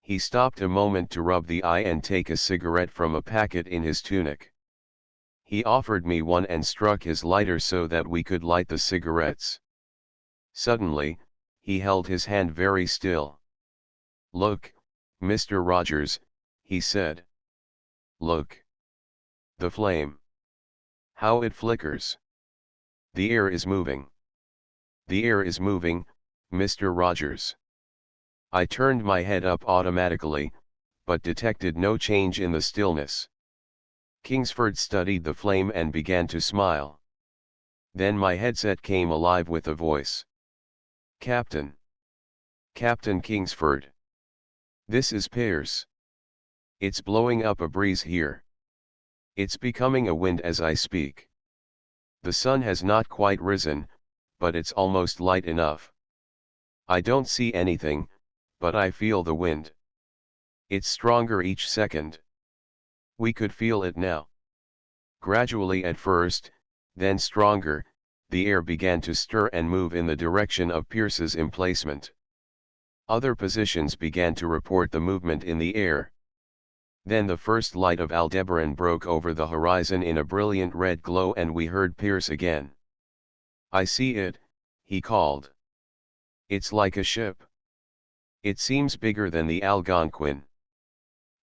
He stopped a moment to rub the eye and take a cigarette from a packet in his tunic. He offered me one and struck his lighter so that we could light the cigarettes. Suddenly, he held his hand very still. "Look, Mr. Rogers," he said. "Look. The flame. How it flickers. The air is moving. The air is moving, Mr. Rogers." I turned my head up automatically, but detected no change in the stillness. Kingsford studied the flame and began to smile. Then my headset came alive with a voice. "Captain. Captain Kingsford. This is Pierce. It's blowing up a breeze here. It's becoming a wind as I speak. The sun has not quite risen, but it's almost light enough. I don't see anything, but I feel the wind. It's stronger each second. We could feel it now." Gradually at first, then stronger, the air began to stir and move in the direction of Pierce's emplacement. Other positions began to report the movement in the air. Then the first light of Aldebaran broke over the horizon in a brilliant red glow and we heard Pierce again. "I see it," he called. It's like a ship. It seems bigger than the Algonquin.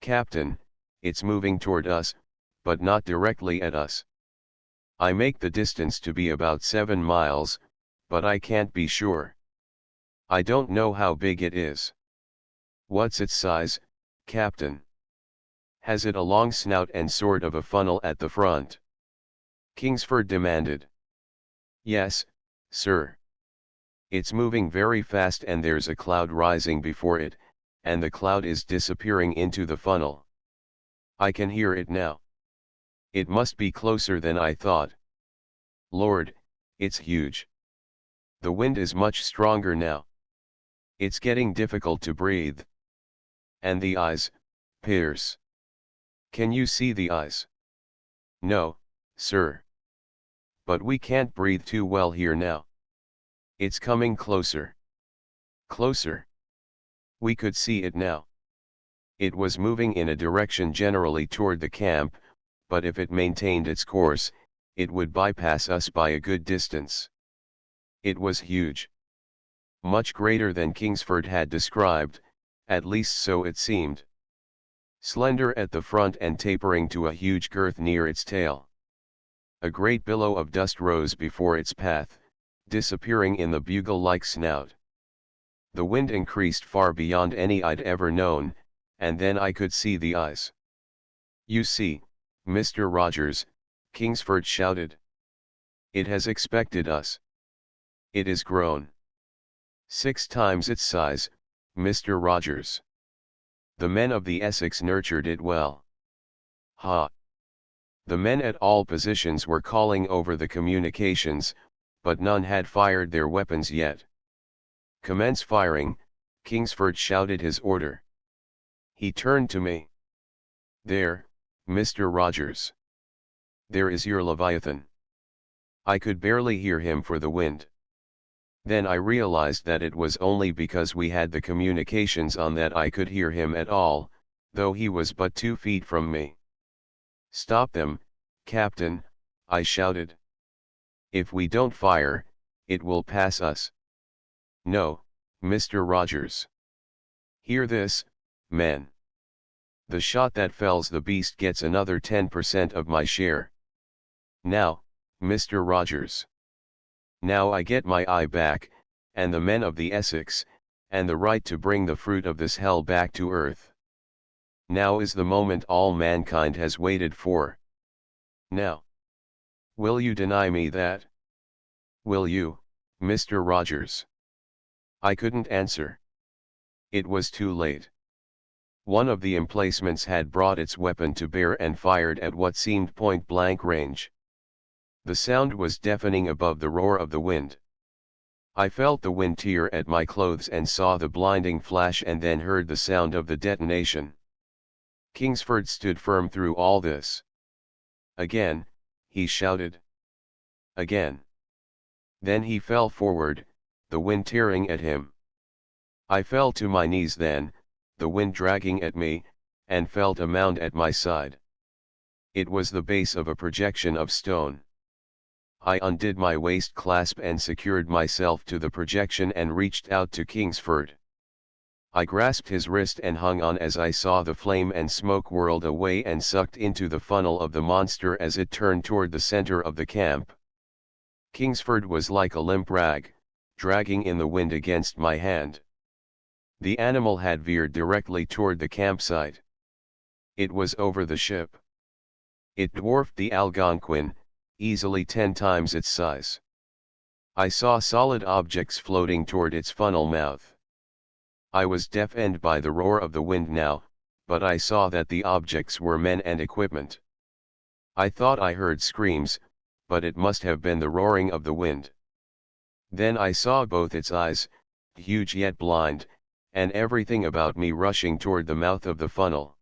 Captain, it's moving toward us, but not directly at us. I make the distance to be about 7 miles, but I can't be sure. I don't know how big it is. What's its size, Captain? Has it a long snout and sort of a funnel at the front? Kingsford demanded. Yes, sir. It's moving very fast and there's a cloud rising before it, and the cloud is disappearing into the funnel. I can hear it now. It must be closer than I thought. Lord, it's huge. The wind is much stronger now. It's getting difficult to breathe. And the eyes, Pierce. Can you see the eyes? No, sir. But we can't breathe too well here now. It's coming closer. Closer. We could see it now. It was moving in a direction generally toward the camp, but if it maintained its course, it would bypass us by a good distance. It was huge. Much greater than Kingsford had described, at least so it seemed. Slender at the front and tapering to a huge girth near its tail. A great billow of dust rose before its path, disappearing in the bugle-like snout. The wind increased far beyond any I'd ever known, and then I could see the eyes. You see, Mr. Rogers, Kingsford shouted. It has expected us. It is grown 6 times its size, Mr. Rogers. The men of the Essex nurtured it well. Ha! The men at all positions were calling over the communications, but none had fired their weapons yet. Commence firing, Kingsford shouted his order. He turned to me. There, Mr. Rogers. There is your Leviathan. I could barely hear him for the wind. Then I realized that it was only because we had the communications on that I could hear him at all, though he was but 2 feet from me. Stop them, Captain, I shouted. If we don't fire, it will pass us. No, Mr. Rogers. Hear this, men. The shot that fells the beast gets another 10% of my share. Now, Mr. Rogers. Now I get my eye back, and the men of the Essex, and the right to bring the fruit of this hell back to earth. Now is the moment all mankind has waited for. Now. Will you deny me that? Will you, Mr. Rogers? I couldn't answer. It was too late. One of the emplacements had brought its weapon to bear and fired at what seemed point-blank range. The sound was deafening above the roar of the wind. I felt the wind tear at my clothes and saw the blinding flash and then heard the sound of the detonation. Kingsford stood firm through all this. Again, he shouted. Again. Then he fell forward, the wind tearing at him. I fell to my knees then, the wind dragging at me, and felt a mound at my side. It was the base of a projection of stone. I undid my waist clasp and secured myself to the projection and reached out to Kingsford. I grasped his wrist and hung on as I saw the flame and smoke whirled away and sucked into the funnel of the monster as it turned toward the center of the camp. Kingsford was like a limp rag, dragging in the wind against my hand. The animal had veered directly toward the campsite. It was over the ship. It dwarfed the Algonquin, easily 10 times its size. I saw solid objects floating toward its funnel mouth. I was deafened by the roar of the wind now, but I saw that the objects were men and equipment. I thought I heard screams, but it must have been the roaring of the wind. Then I saw both its eyes, huge yet blind, and everything about me rushing toward the mouth of the funnel.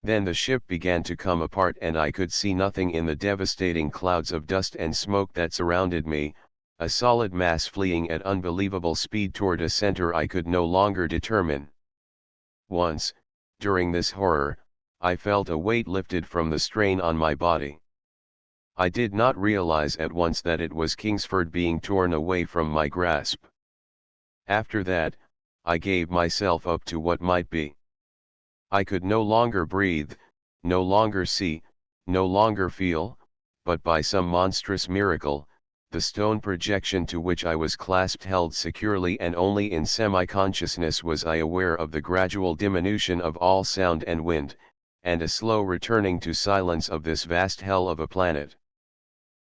Then the ship began to come apart and I could see nothing in the devastating clouds of dust and smoke that surrounded me, a solid mass fleeing at unbelievable speed toward a center I could no longer determine. Once, during this horror, I felt a weight lifted from the strain on my body. I did not realize at once that it was Kingsford being torn away from my grasp. After that, I gave myself up to what might be. I could no longer breathe, no longer see, no longer feel, but by some monstrous miracle, the stone projection to which I was clasped held securely, and only in semi-consciousness was I aware of the gradual diminution of all sound and wind, and a slow returning to silence of this vast hell of a planet.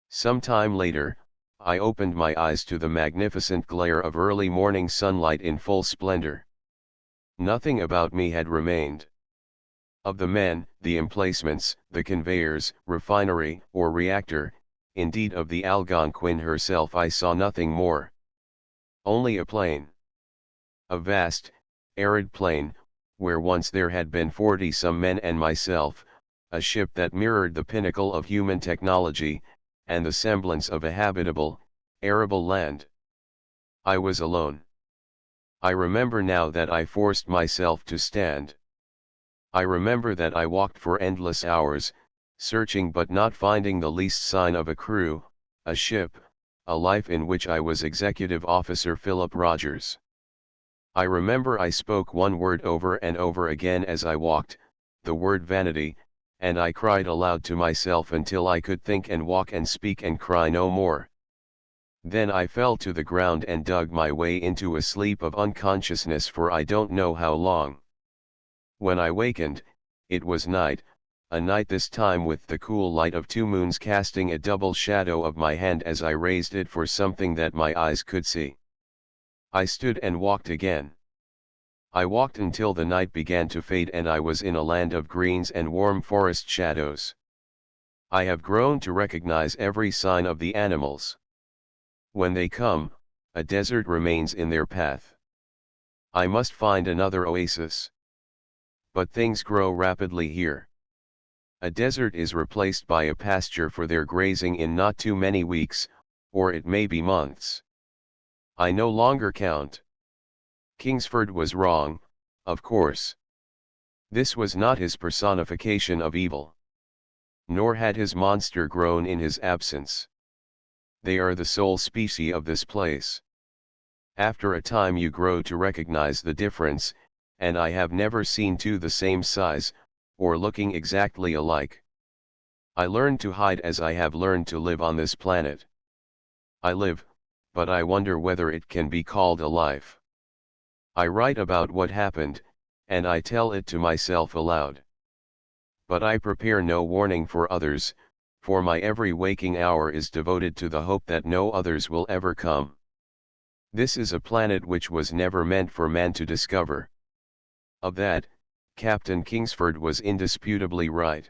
Some time later, I opened my eyes to the magnificent glare of early morning sunlight in full splendor. Nothing about me had remained. Of the men, the emplacements, the conveyors, refinery, or reactor, indeed of the Algonquin herself I saw nothing more. Only a plain. A vast, arid plain, where once there had been 40-some men and myself, a ship that mirrored the pinnacle of human technology, and the semblance of a habitable, arable land. I was alone. I remember now that I forced myself to stand. I remember that I walked for endless hours, searching but not finding the least sign of a crew, a ship, a life in which I was Executive Officer Philip Rogers. I remember I spoke one word over and over again as I walked, the word vanity, and I cried aloud to myself until I could think and walk and speak and cry no more. Then I fell to the ground and dug my way into a sleep of unconsciousness for I don't know how long. When I wakened, it was night, a night this time with the cool light of 2 moons casting a double shadow of my hand as I raised it for something that my eyes could see. I stood and walked again. I walked until the night began to fade and I was in a land of greens and warm forest shadows. I have grown to recognize every sign of the animals. When they come, a desert remains in their path. I must find another oasis. But things grow rapidly here. A desert is replaced by a pasture for their grazing in not too many weeks, or it may be months. I no longer count. Kingsford was wrong, of course. This was not his personification of evil. Nor had his monster grown in his absence. They are the sole species of this place. After a time you grow to recognize the difference, and I have never seen two the same size, or looking exactly alike. I learned to hide as I have learned to live on this planet. I live, but I wonder whether it can be called a life. I write about what happened, and I tell it to myself aloud. But I prepare no warning for others, for my every waking hour is devoted to the hope that no others will ever come. This is a planet which was never meant for man to discover. Of that, Captain Kingsford was indisputably right.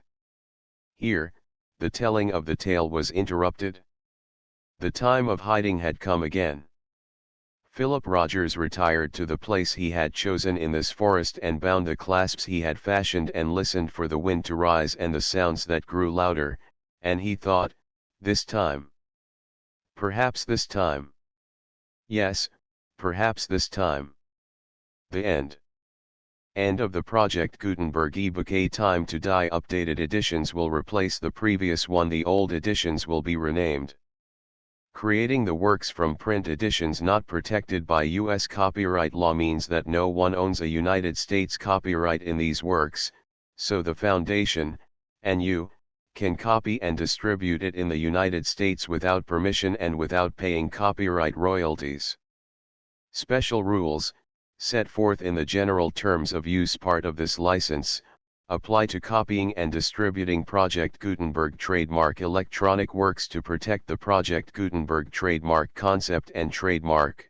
Here, the telling of the tale was interrupted. The time of hiding had come again. Philip Rogers retired to the place he had chosen in this forest and bound the clasps he had fashioned and listened for the wind to rise and the sounds that grew louder, and he thought, this time. Perhaps this time. Yes, perhaps this time. The end. End of the Project Gutenberg ebook. A Time to Die updated editions will replace the previous one. The old editions will be renamed. Creating the works from print editions not protected by U.S. copyright law means that no one owns a United States copyright in these works, so the Foundation, and you, can copy and distribute it in the United States without permission and without paying copyright royalties. Special rules, set forth in the General Terms of Use part of this license, apply to copying and distributing Project Gutenberg trademark electronic works to protect the Project Gutenberg trademark concept and trademark.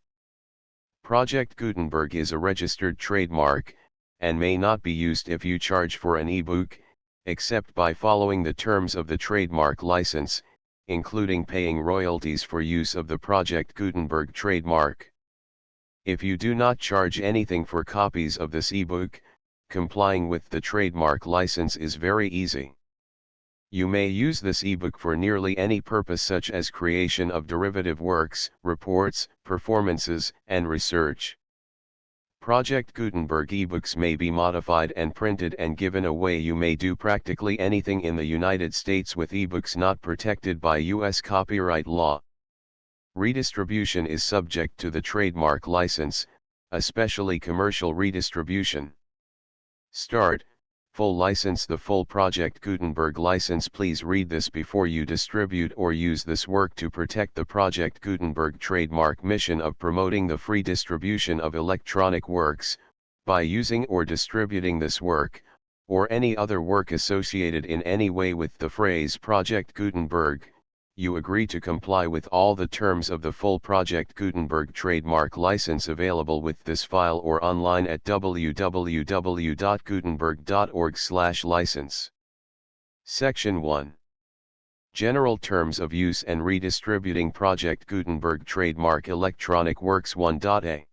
Project Gutenberg is a registered trademark, and may not be used if you charge for an ebook, except by following the terms of the trademark license, including paying royalties for use of the Project Gutenberg trademark. If you do not charge anything for copies of this ebook, complying with the trademark license is very easy. You may use this ebook for nearly any purpose such as creation of derivative works, reports, performances, and research. Project Gutenberg ebooks may be modified and printed and given away. You may do practically anything in the United States with ebooks not protected by U.S. copyright law. Redistribution is subject to the trademark license, especially commercial redistribution. Start, full license. The full Project Gutenberg license. Please read this before you distribute or use this work to protect the Project Gutenberg trademark mission of promoting the free distribution of electronic works. By using or distributing this work, or any other work associated in any way with the phrase Project Gutenberg, you agree to comply with all the terms of the full Project Gutenberg trademark license available with this file or online at www.gutenberg.org/license. Section 1. General Terms of Use and Redistributing Project Gutenberg Trademark Electronic Works 1.a.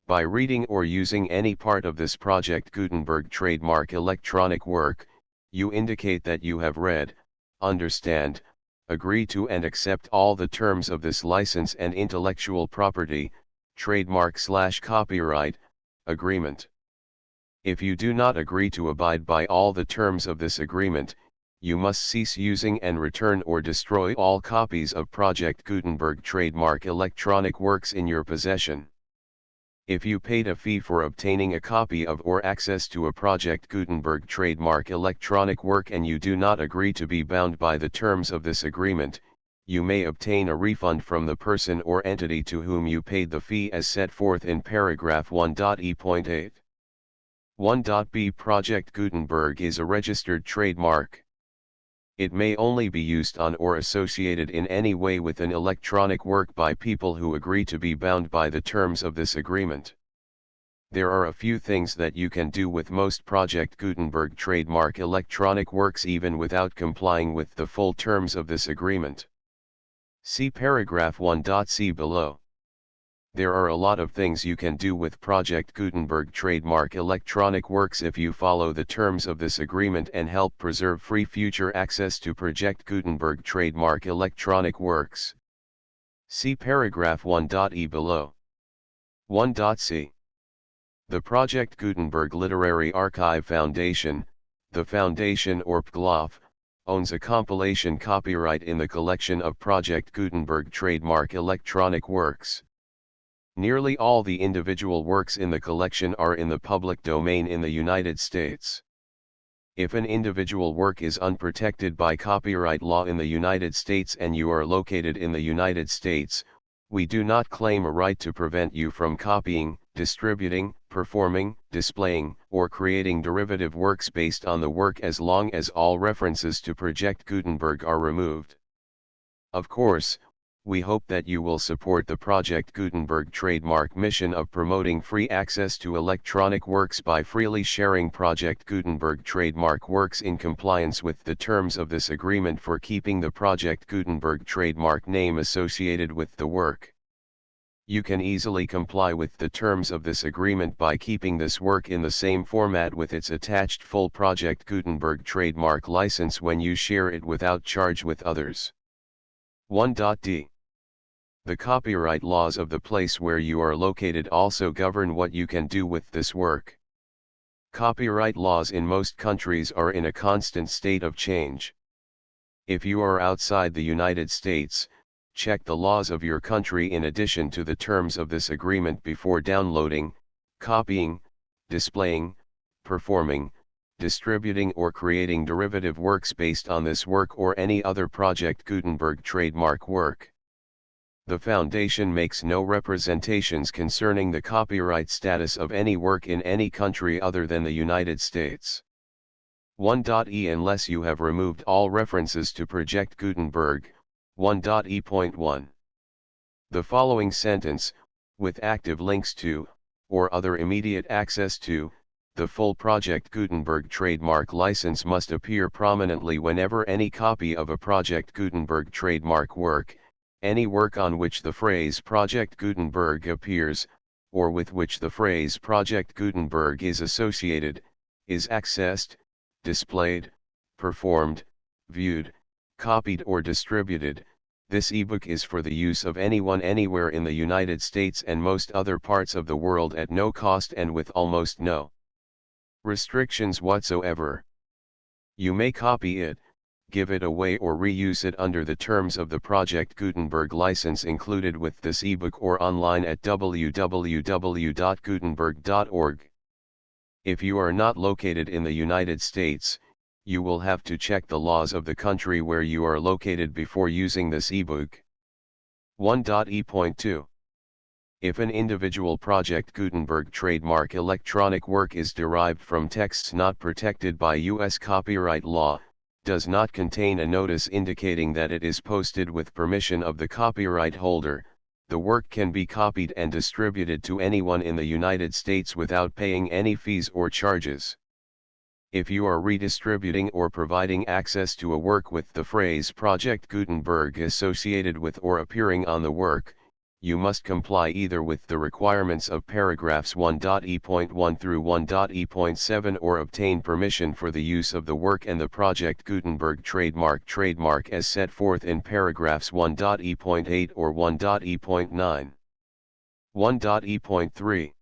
By reading or using any part of this Project Gutenberg trademark electronic work, you indicate that you have read, understand, agree to and accept all the terms of this license and intellectual property, trademark/copyright, agreement. If you do not agree to abide by all the terms of this agreement, you must cease using and return or destroy all copies of Project Gutenberg trademark electronic works in your possession. If you paid a fee for obtaining a copy of or access to a Project Gutenberg trademark electronic work and you do not agree to be bound by the terms of this agreement, you may obtain a refund from the person or entity to whom you paid the fee as set forth in paragraph 1.e.8. 1.b. Project Gutenberg is a registered trademark. It may only be used on or associated in any way with an electronic work by people who agree to be bound by the terms of this agreement. There are a few things that you can do with most Project Gutenberg trademark electronic works even without complying with the full terms of this agreement. See paragraph 1.c below. There are a lot of things you can do with Project Gutenberg trademark electronic works if you follow the terms of this agreement and help preserve free future access to Project Gutenberg trademark electronic works. See paragraph 1.e below. 1.c. The Project Gutenberg Literary Archive Foundation, the foundation or PGLOF, owns a compilation copyright in the collection of Project Gutenberg trademark electronic works. Nearly all the individual works in the collection are in the public domain in the United States. If an individual work is unprotected by copyright law in the United States and you are located in the United States, we do not claim a right to prevent you from copying, distributing, performing, displaying, or creating derivative works based on the work as long as all references to Project Gutenberg are removed. Of course, we hope that you will support the Project Gutenberg trademark mission of promoting free access to electronic works by freely sharing Project Gutenberg trademark works in compliance with the terms of this agreement for keeping the Project Gutenberg trademark name associated with the work. You can easily comply with the terms of this agreement by keeping this work in the same format with its attached full Project Gutenberg trademark license when you share it without charge with others. 1.d. The copyright laws of the place where you are located also govern what you can do with this work. Copyright laws in most countries are in a constant state of change. If you are outside the United States, check the laws of your country in addition to the terms of this agreement before downloading, copying, displaying, performing, distributing or creating derivative works based on this work or any other Project Gutenberg trademark work. The Foundation makes no representations concerning the copyright status of any work in any country other than the United States. 1.e. Unless you have removed all references to Project Gutenberg, 1.e.1. The following sentence, with active links to, or other immediate access to, the full Project Gutenberg trademark license must appear prominently whenever any copy of a Project Gutenberg trademark work, any work on which the phrase Project Gutenberg appears, or with which the phrase Project Gutenberg is associated, is accessed, displayed, performed, viewed, copied or distributed. This ebook is for the use of anyone anywhere in the United States and most other parts of the world at no cost and with almost no restrictions whatsoever. You may copy it, give it away or reuse it under the terms of the Project Gutenberg license included with this ebook or online at www.gutenberg.org. If you are not located in the United States, you will have to check the laws of the country where you are located before using this ebook. 1.e.2. If an individual Project Gutenberg trademark electronic work is derived from texts not protected by U.S. copyright law, does not contain a notice indicating that it is posted with permission of the copyright holder, the work can be copied and distributed to anyone in the United States without paying any fees or charges. If you are redistributing or providing access to a work with the phrase Project Gutenberg associated with or appearing on the work, you must comply either with the requirements of paragraphs 1.e.1 through 1.e.7 or obtain permission for the use of the work and the Project Gutenberg trademark as set forth in paragraphs 1.e.8 or 1.e.9. 1.e.3.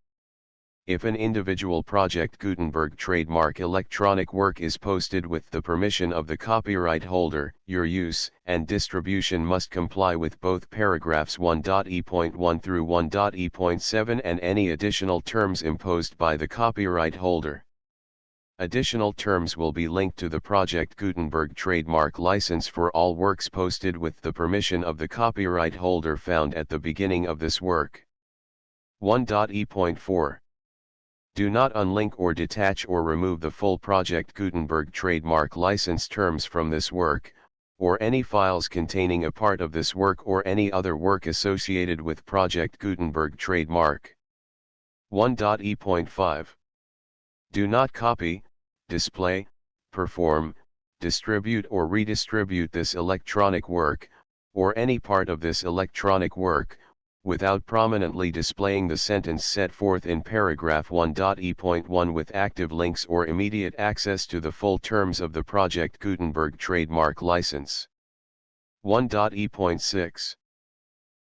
If an individual Project Gutenberg trademark electronic work is posted with the permission of the copyright holder, your use and distribution must comply with both paragraphs 1.e.1 through 1.e.7 and any additional terms imposed by the copyright holder. Additional terms will be linked to the Project Gutenberg trademark license for all works posted with the permission of the copyright holder found at the beginning of this work. 1.e.4. Do not unlink or detach or remove the full Project Gutenberg trademark license terms from this work, or any files containing a part of this work or any other work associated with Project Gutenberg trademark. 1.e.5. Do not copy, display, perform, distribute or redistribute this electronic work, or any part of this electronic work, without prominently displaying the sentence set forth in paragraph 1.e.1 with active links or immediate access to the full terms of the Project Gutenberg trademark license. 1.e.6.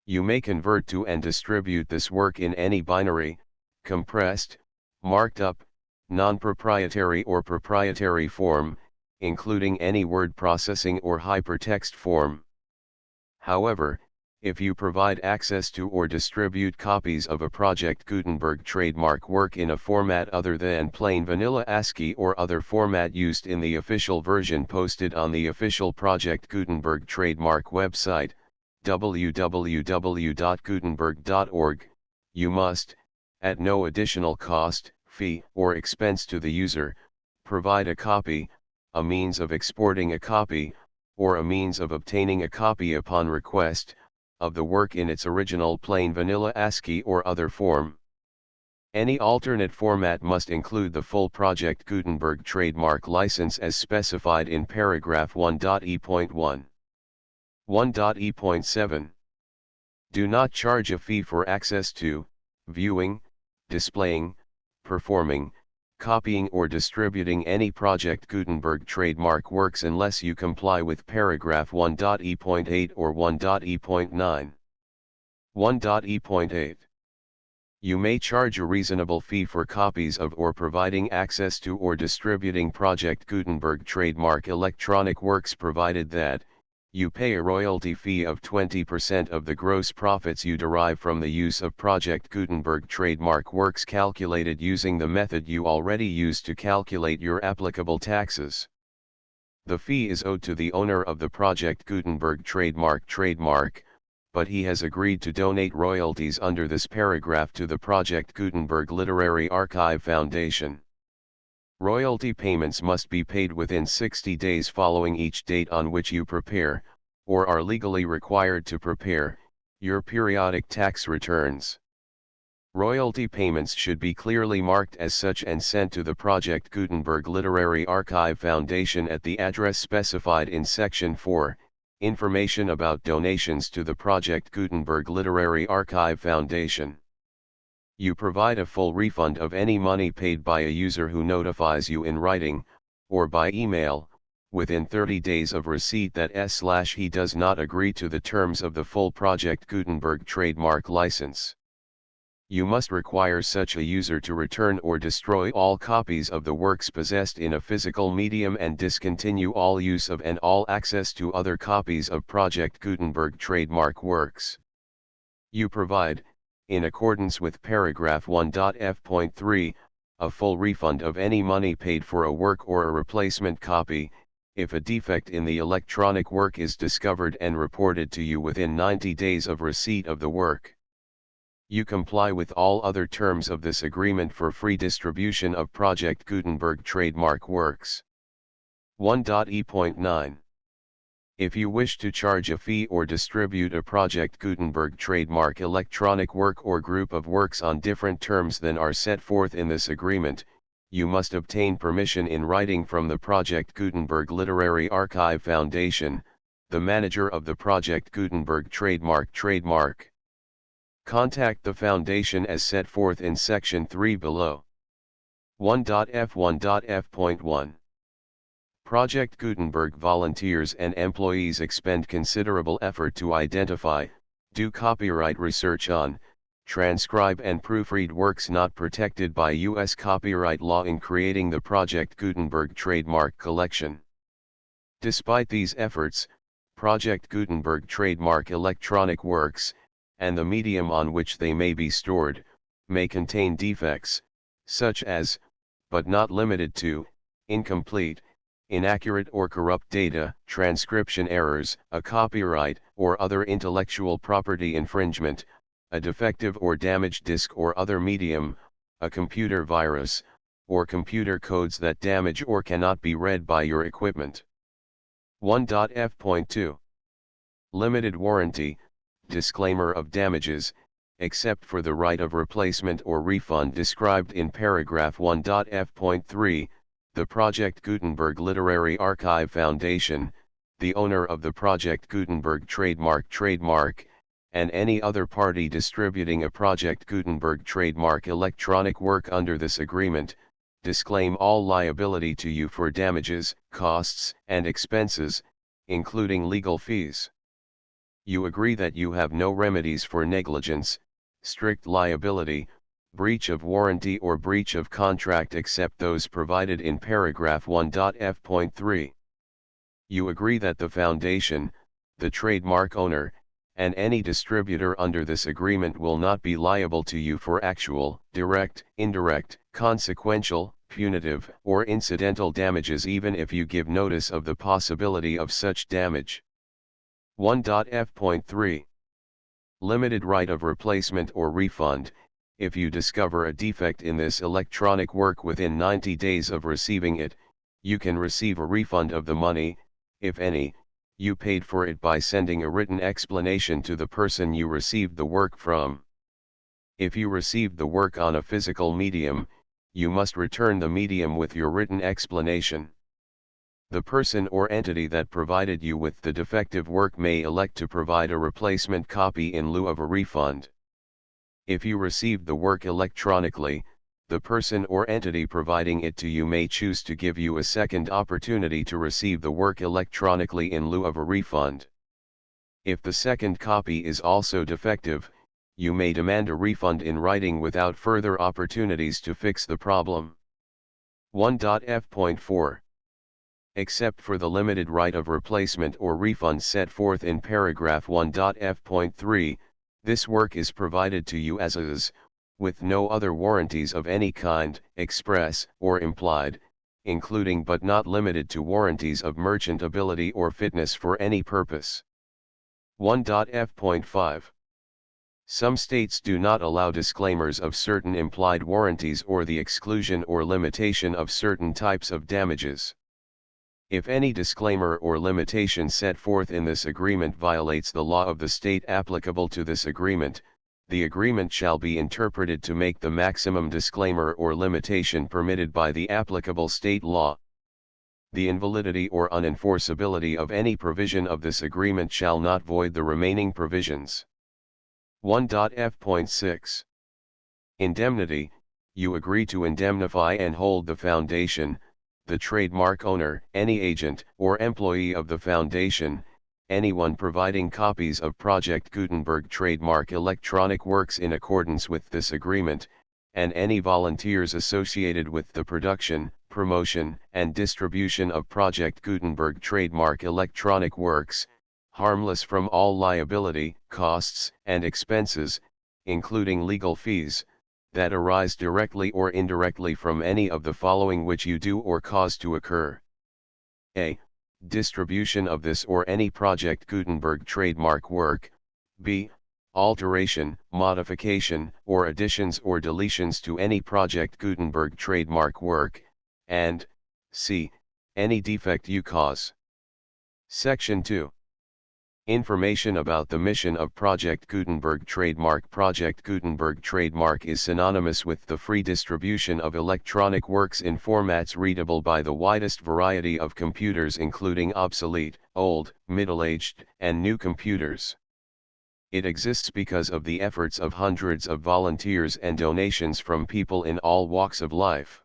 You may convert to and distribute this work in any binary, compressed, marked up, non-proprietary or proprietary form, including any word processing or hypertext form. However, if you provide access to or distribute copies of a Project Gutenberg trademark work in a format other than plain vanilla ASCII or other format used in the official version posted on the official Project Gutenberg trademark website, www.gutenberg.org, you must, at no additional cost, fee, or expense to the user, provide a copy, a means of exporting a copy, or a means of obtaining a copy upon request, of the work in its original plain vanilla ASCII or other form. Any alternate format must include the full Project Gutenberg trademark license as specified in paragraph 1.e.1. 1.e.7. Do not charge a fee for access to, viewing, displaying, performing, copying or distributing any Project Gutenberg trademark works unless you comply with paragraph 1.e.8 or 1.e.9. 1.e.8. You may charge a reasonable fee for copies of or providing access to or distributing Project Gutenberg trademark electronic works provided that, you pay a royalty fee of 20% of the gross profits you derive from the use of Project Gutenberg trademark works calculated using the method you already use to calculate your applicable taxes. The fee is owed to the owner of the Project Gutenberg trademark, but he has agreed to donate royalties under this paragraph to the Project Gutenberg Literary Archive Foundation. Royalty payments must be paid within 60 days following each date on which you prepare, or are legally required to prepare, your periodic tax returns. Royalty payments should be clearly marked as such and sent to the Project Gutenberg Literary Archive Foundation at the address specified in Section 4, Information about donations to the Project Gutenberg Literary Archive Foundation. You provide a full refund of any money paid by a user who notifies you in writing, or by email, within 30 days of receipt that he does not agree to the terms of the full Project Gutenberg trademark license. You must require such a user to return or destroy all copies of the works possessed in a physical medium and discontinue all use of and all access to other copies of Project Gutenberg trademark works. You provide, in accordance with paragraph 1.f.3, a full refund of any money paid for a work or a replacement copy, if a defect in the electronic work is discovered and reported to you within 90 days of receipt of the work. You comply with all other terms of this agreement for free distribution of Project Gutenberg trademark works. 1.e.9. If you wish to charge a fee or distribute a Project Gutenberg trademark electronic work or group of works on different terms than are set forth in this agreement, you must obtain permission in writing from the Project Gutenberg Literary Archive Foundation, the manager of the Project Gutenberg trademark. Contact the Foundation as set forth in Section 3 below. 1.f.1.f.1. Project Gutenberg volunteers and employees expend considerable effort to identify, do copyright research on, transcribe and proofread works not protected by U.S. copyright law in creating the Project Gutenberg trademark collection. Despite these efforts, Project Gutenberg trademark electronic works, and the medium on which they may be stored, may contain defects, such as, but not limited to, incomplete, inaccurate or corrupt data, transcription errors, a copyright or other intellectual property infringement, a defective or damaged disk or other medium, a computer virus, or computer codes that damage or cannot be read by your equipment. 1.f.2. Limited warranty, disclaimer of damages, except for the right of replacement or refund described in paragraph 1.f.3, the Project Gutenberg Literary Archive Foundation, the owner of the Project Gutenberg trademark, and any other party distributing a Project Gutenberg trademark electronic work under this agreement, disclaim all liability to you for damages, costs, and expenses, including legal fees. You agree that you have no remedies for negligence, strict liability, breach of warranty or breach of contract except those provided in paragraph 1.f.3. You agree that the Foundation, the trademark owner, and any distributor under this agreement will not be liable to you for actual, direct, indirect, consequential, punitive, or incidental damages even if you give notice of the possibility of such damage. 1.f.3. Limited right of replacement or refund. If you discover a defect in this electronic work within 90 days of receiving it, you can receive a refund of the money, if any, you paid for it by sending a written explanation to the person you received the work from. If you received the work on a physical medium, you must return the medium with your written explanation. The person or entity that provided you with the defective work may elect to provide a replacement copy in lieu of a refund. If you received the work electronically, the person or entity providing it to you may choose to give you a second opportunity to receive the work electronically in lieu of a refund. If the second copy is also defective, you may demand a refund in writing without further opportunities to fix the problem. 1.f.4. Except for the limited right of replacement or refund set forth in paragraph 1.f.3, this work is provided to you as is, with no other warranties of any kind, express or implied, including but not limited to warranties of merchantability or fitness for any purpose. 1.f.5. Some states do not allow disclaimers of certain implied warranties or the exclusion or limitation of certain types of damages. If any disclaimer or limitation set forth in this agreement violates the law of the state applicable to this agreement, the agreement shall be interpreted to make the maximum disclaimer or limitation permitted by the applicable state law. The invalidity or unenforceability of any provision of this agreement shall not void the remaining provisions. 1.f.6. Indemnity. You agree to indemnify and hold the Foundation, the trademark owner, any agent or employee of the foundation, anyone providing copies of Project Gutenberg trademark electronic works in accordance with this agreement, and any volunteers associated with the production, promotion, and distribution of Project Gutenberg trademark electronic works, harmless from all liability, costs, and expenses, including legal fees, that arise directly or indirectly from any of the following which you do or cause to occur. A. Distribution of this or any Project Gutenberg trademark work. B. Alteration, modification, or additions or deletions to any Project Gutenberg trademark work, and C. Any defect you cause. Section 2. Information about the mission of Project Gutenberg trademark. Project Gutenberg trademark is synonymous with the free distribution of electronic works in formats readable by the widest variety of computers, including obsolete, old, middle-aged, and new computers. It exists because of the efforts of hundreds of volunteers and donations from people in all walks of life.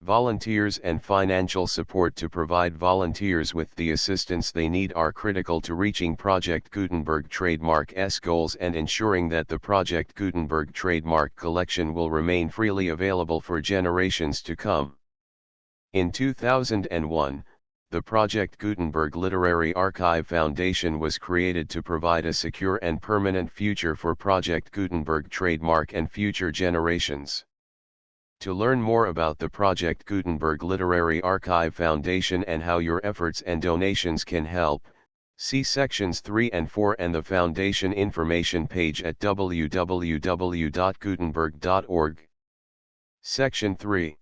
Volunteers and financial support to provide volunteers with the assistance they need are critical to reaching Project Gutenberg trademark's goals and ensuring that the Project Gutenberg trademark collection will remain freely available for generations to come. In 2001, the Project Gutenberg Literary Archive Foundation was created to provide a secure and permanent future for Project Gutenberg trademark and future generations. To learn more about the Project Gutenberg Literary Archive Foundation and how your efforts and donations can help, see sections 3 and 4 and the Foundation information page at www.gutenberg.org. Section 3.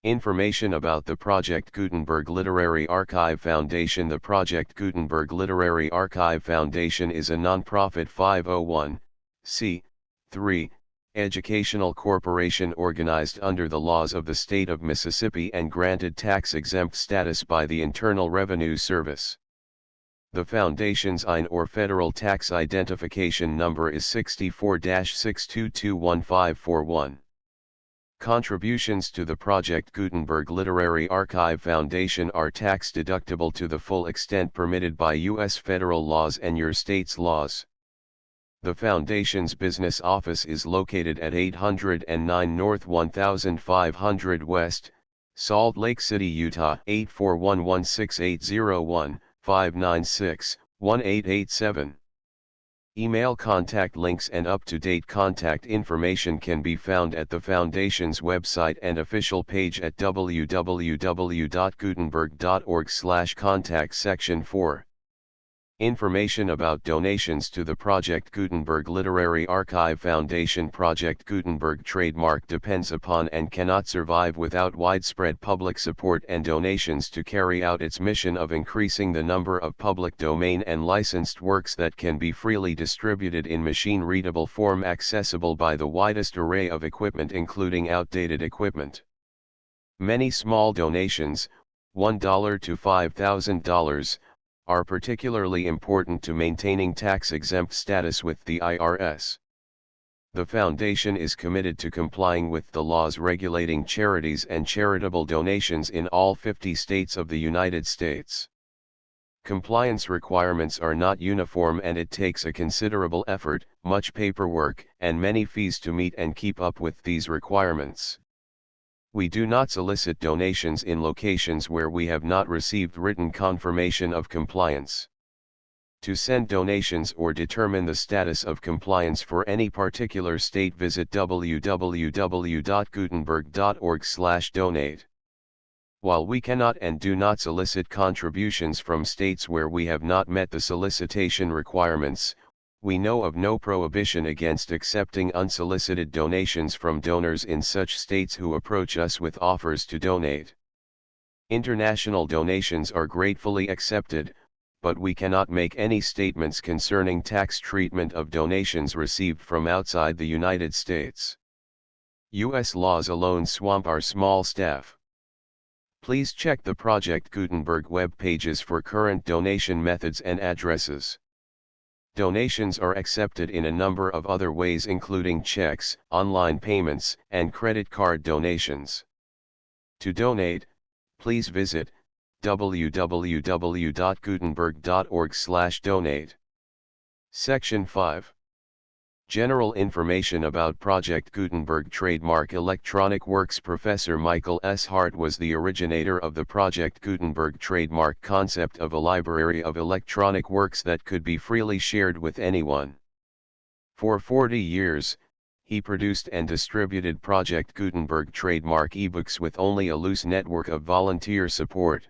Information about the Project Gutenberg Literary Archive Foundation. The Project Gutenberg Literary Archive Foundation is a non-profit 501(c)(3) educational corporation organized under the laws of the state of Mississippi and granted tax-exempt status by the Internal Revenue Service. The Foundation's IN or Federal Tax Identification Number is 64-6221541. Contributions to the Project Gutenberg Literary Archive Foundation are tax-deductible to the full extent permitted by U.S. federal laws and your state's laws. The Foundation's business office is located at 809 North 1500 West, Salt Lake City, Utah 841-16801-596-1887. Email contact links and up-to-date contact information can be found at the Foundation's website and official page at www.gutenberg.org/contact. Section 4. Information about donations to the Project Gutenberg Literary Archive Foundation. Project Gutenberg trademark depends upon and cannot survive without widespread public support and donations to carry out its mission of increasing the number of public domain and licensed works that can be freely distributed in machine-readable form accessible by the widest array of equipment, including outdated equipment. Many small donations, $1 to $5,000, are particularly important to maintaining tax-exempt status with the IRS. The Foundation is committed to complying with the laws regulating charities and charitable donations in all 50 states of the United States. Compliance requirements are not uniform and it takes a considerable effort, much paperwork, and many fees to meet and keep up with these requirements. We do not solicit donations in locations where we have not received written confirmation of compliance. To send donations or determine the status of compliance for any particular state, visit www.gutenberg.org/donate. While we cannot and do not solicit contributions from states where we have not met the solicitation requirements, we know of no prohibition against accepting unsolicited donations from donors in such states who approach us with offers to donate. International donations are gratefully accepted, but we cannot make any statements concerning tax treatment of donations received from outside the United States. U.S. laws alone swamp our small staff. Please check the Project Gutenberg web pages for current donation methods and addresses. Donations are accepted in a number of other ways, including checks, online payments, and credit card donations. To donate, please visit www.gutenberg.org/donate. Section 5. General information about Project Gutenberg Trademark Electronic Works. Professor Michael S. Hart was the originator of the Project Gutenberg trademark concept of a library of electronic works that could be freely shared with anyone. For 40 years, he produced and distributed Project Gutenberg trademark ebooks with only a loose network of volunteer support.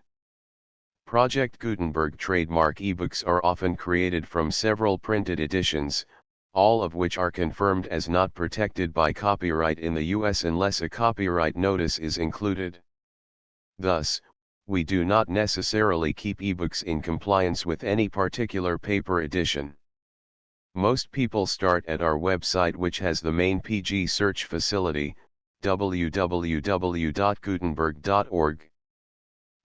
Project Gutenberg trademark ebooks are often created from several printed editions, all of which are confirmed as not protected by copyright in the US unless a copyright notice is included. Thus, we do not necessarily keep ebooks in compliance with any particular paper edition. Most people start at our website, which has the main PG search facility, www.gutenberg.org.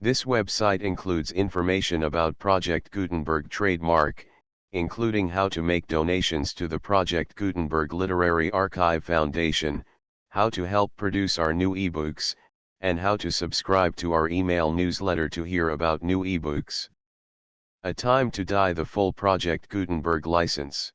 This website includes information about Project Gutenberg trademark, including how to make donations to the Project Gutenberg Literary Archive Foundation, how to help produce our new ebooks, and how to subscribe to our email newsletter to hear about new ebooks. A Time to Die: The Full Project Gutenberg License.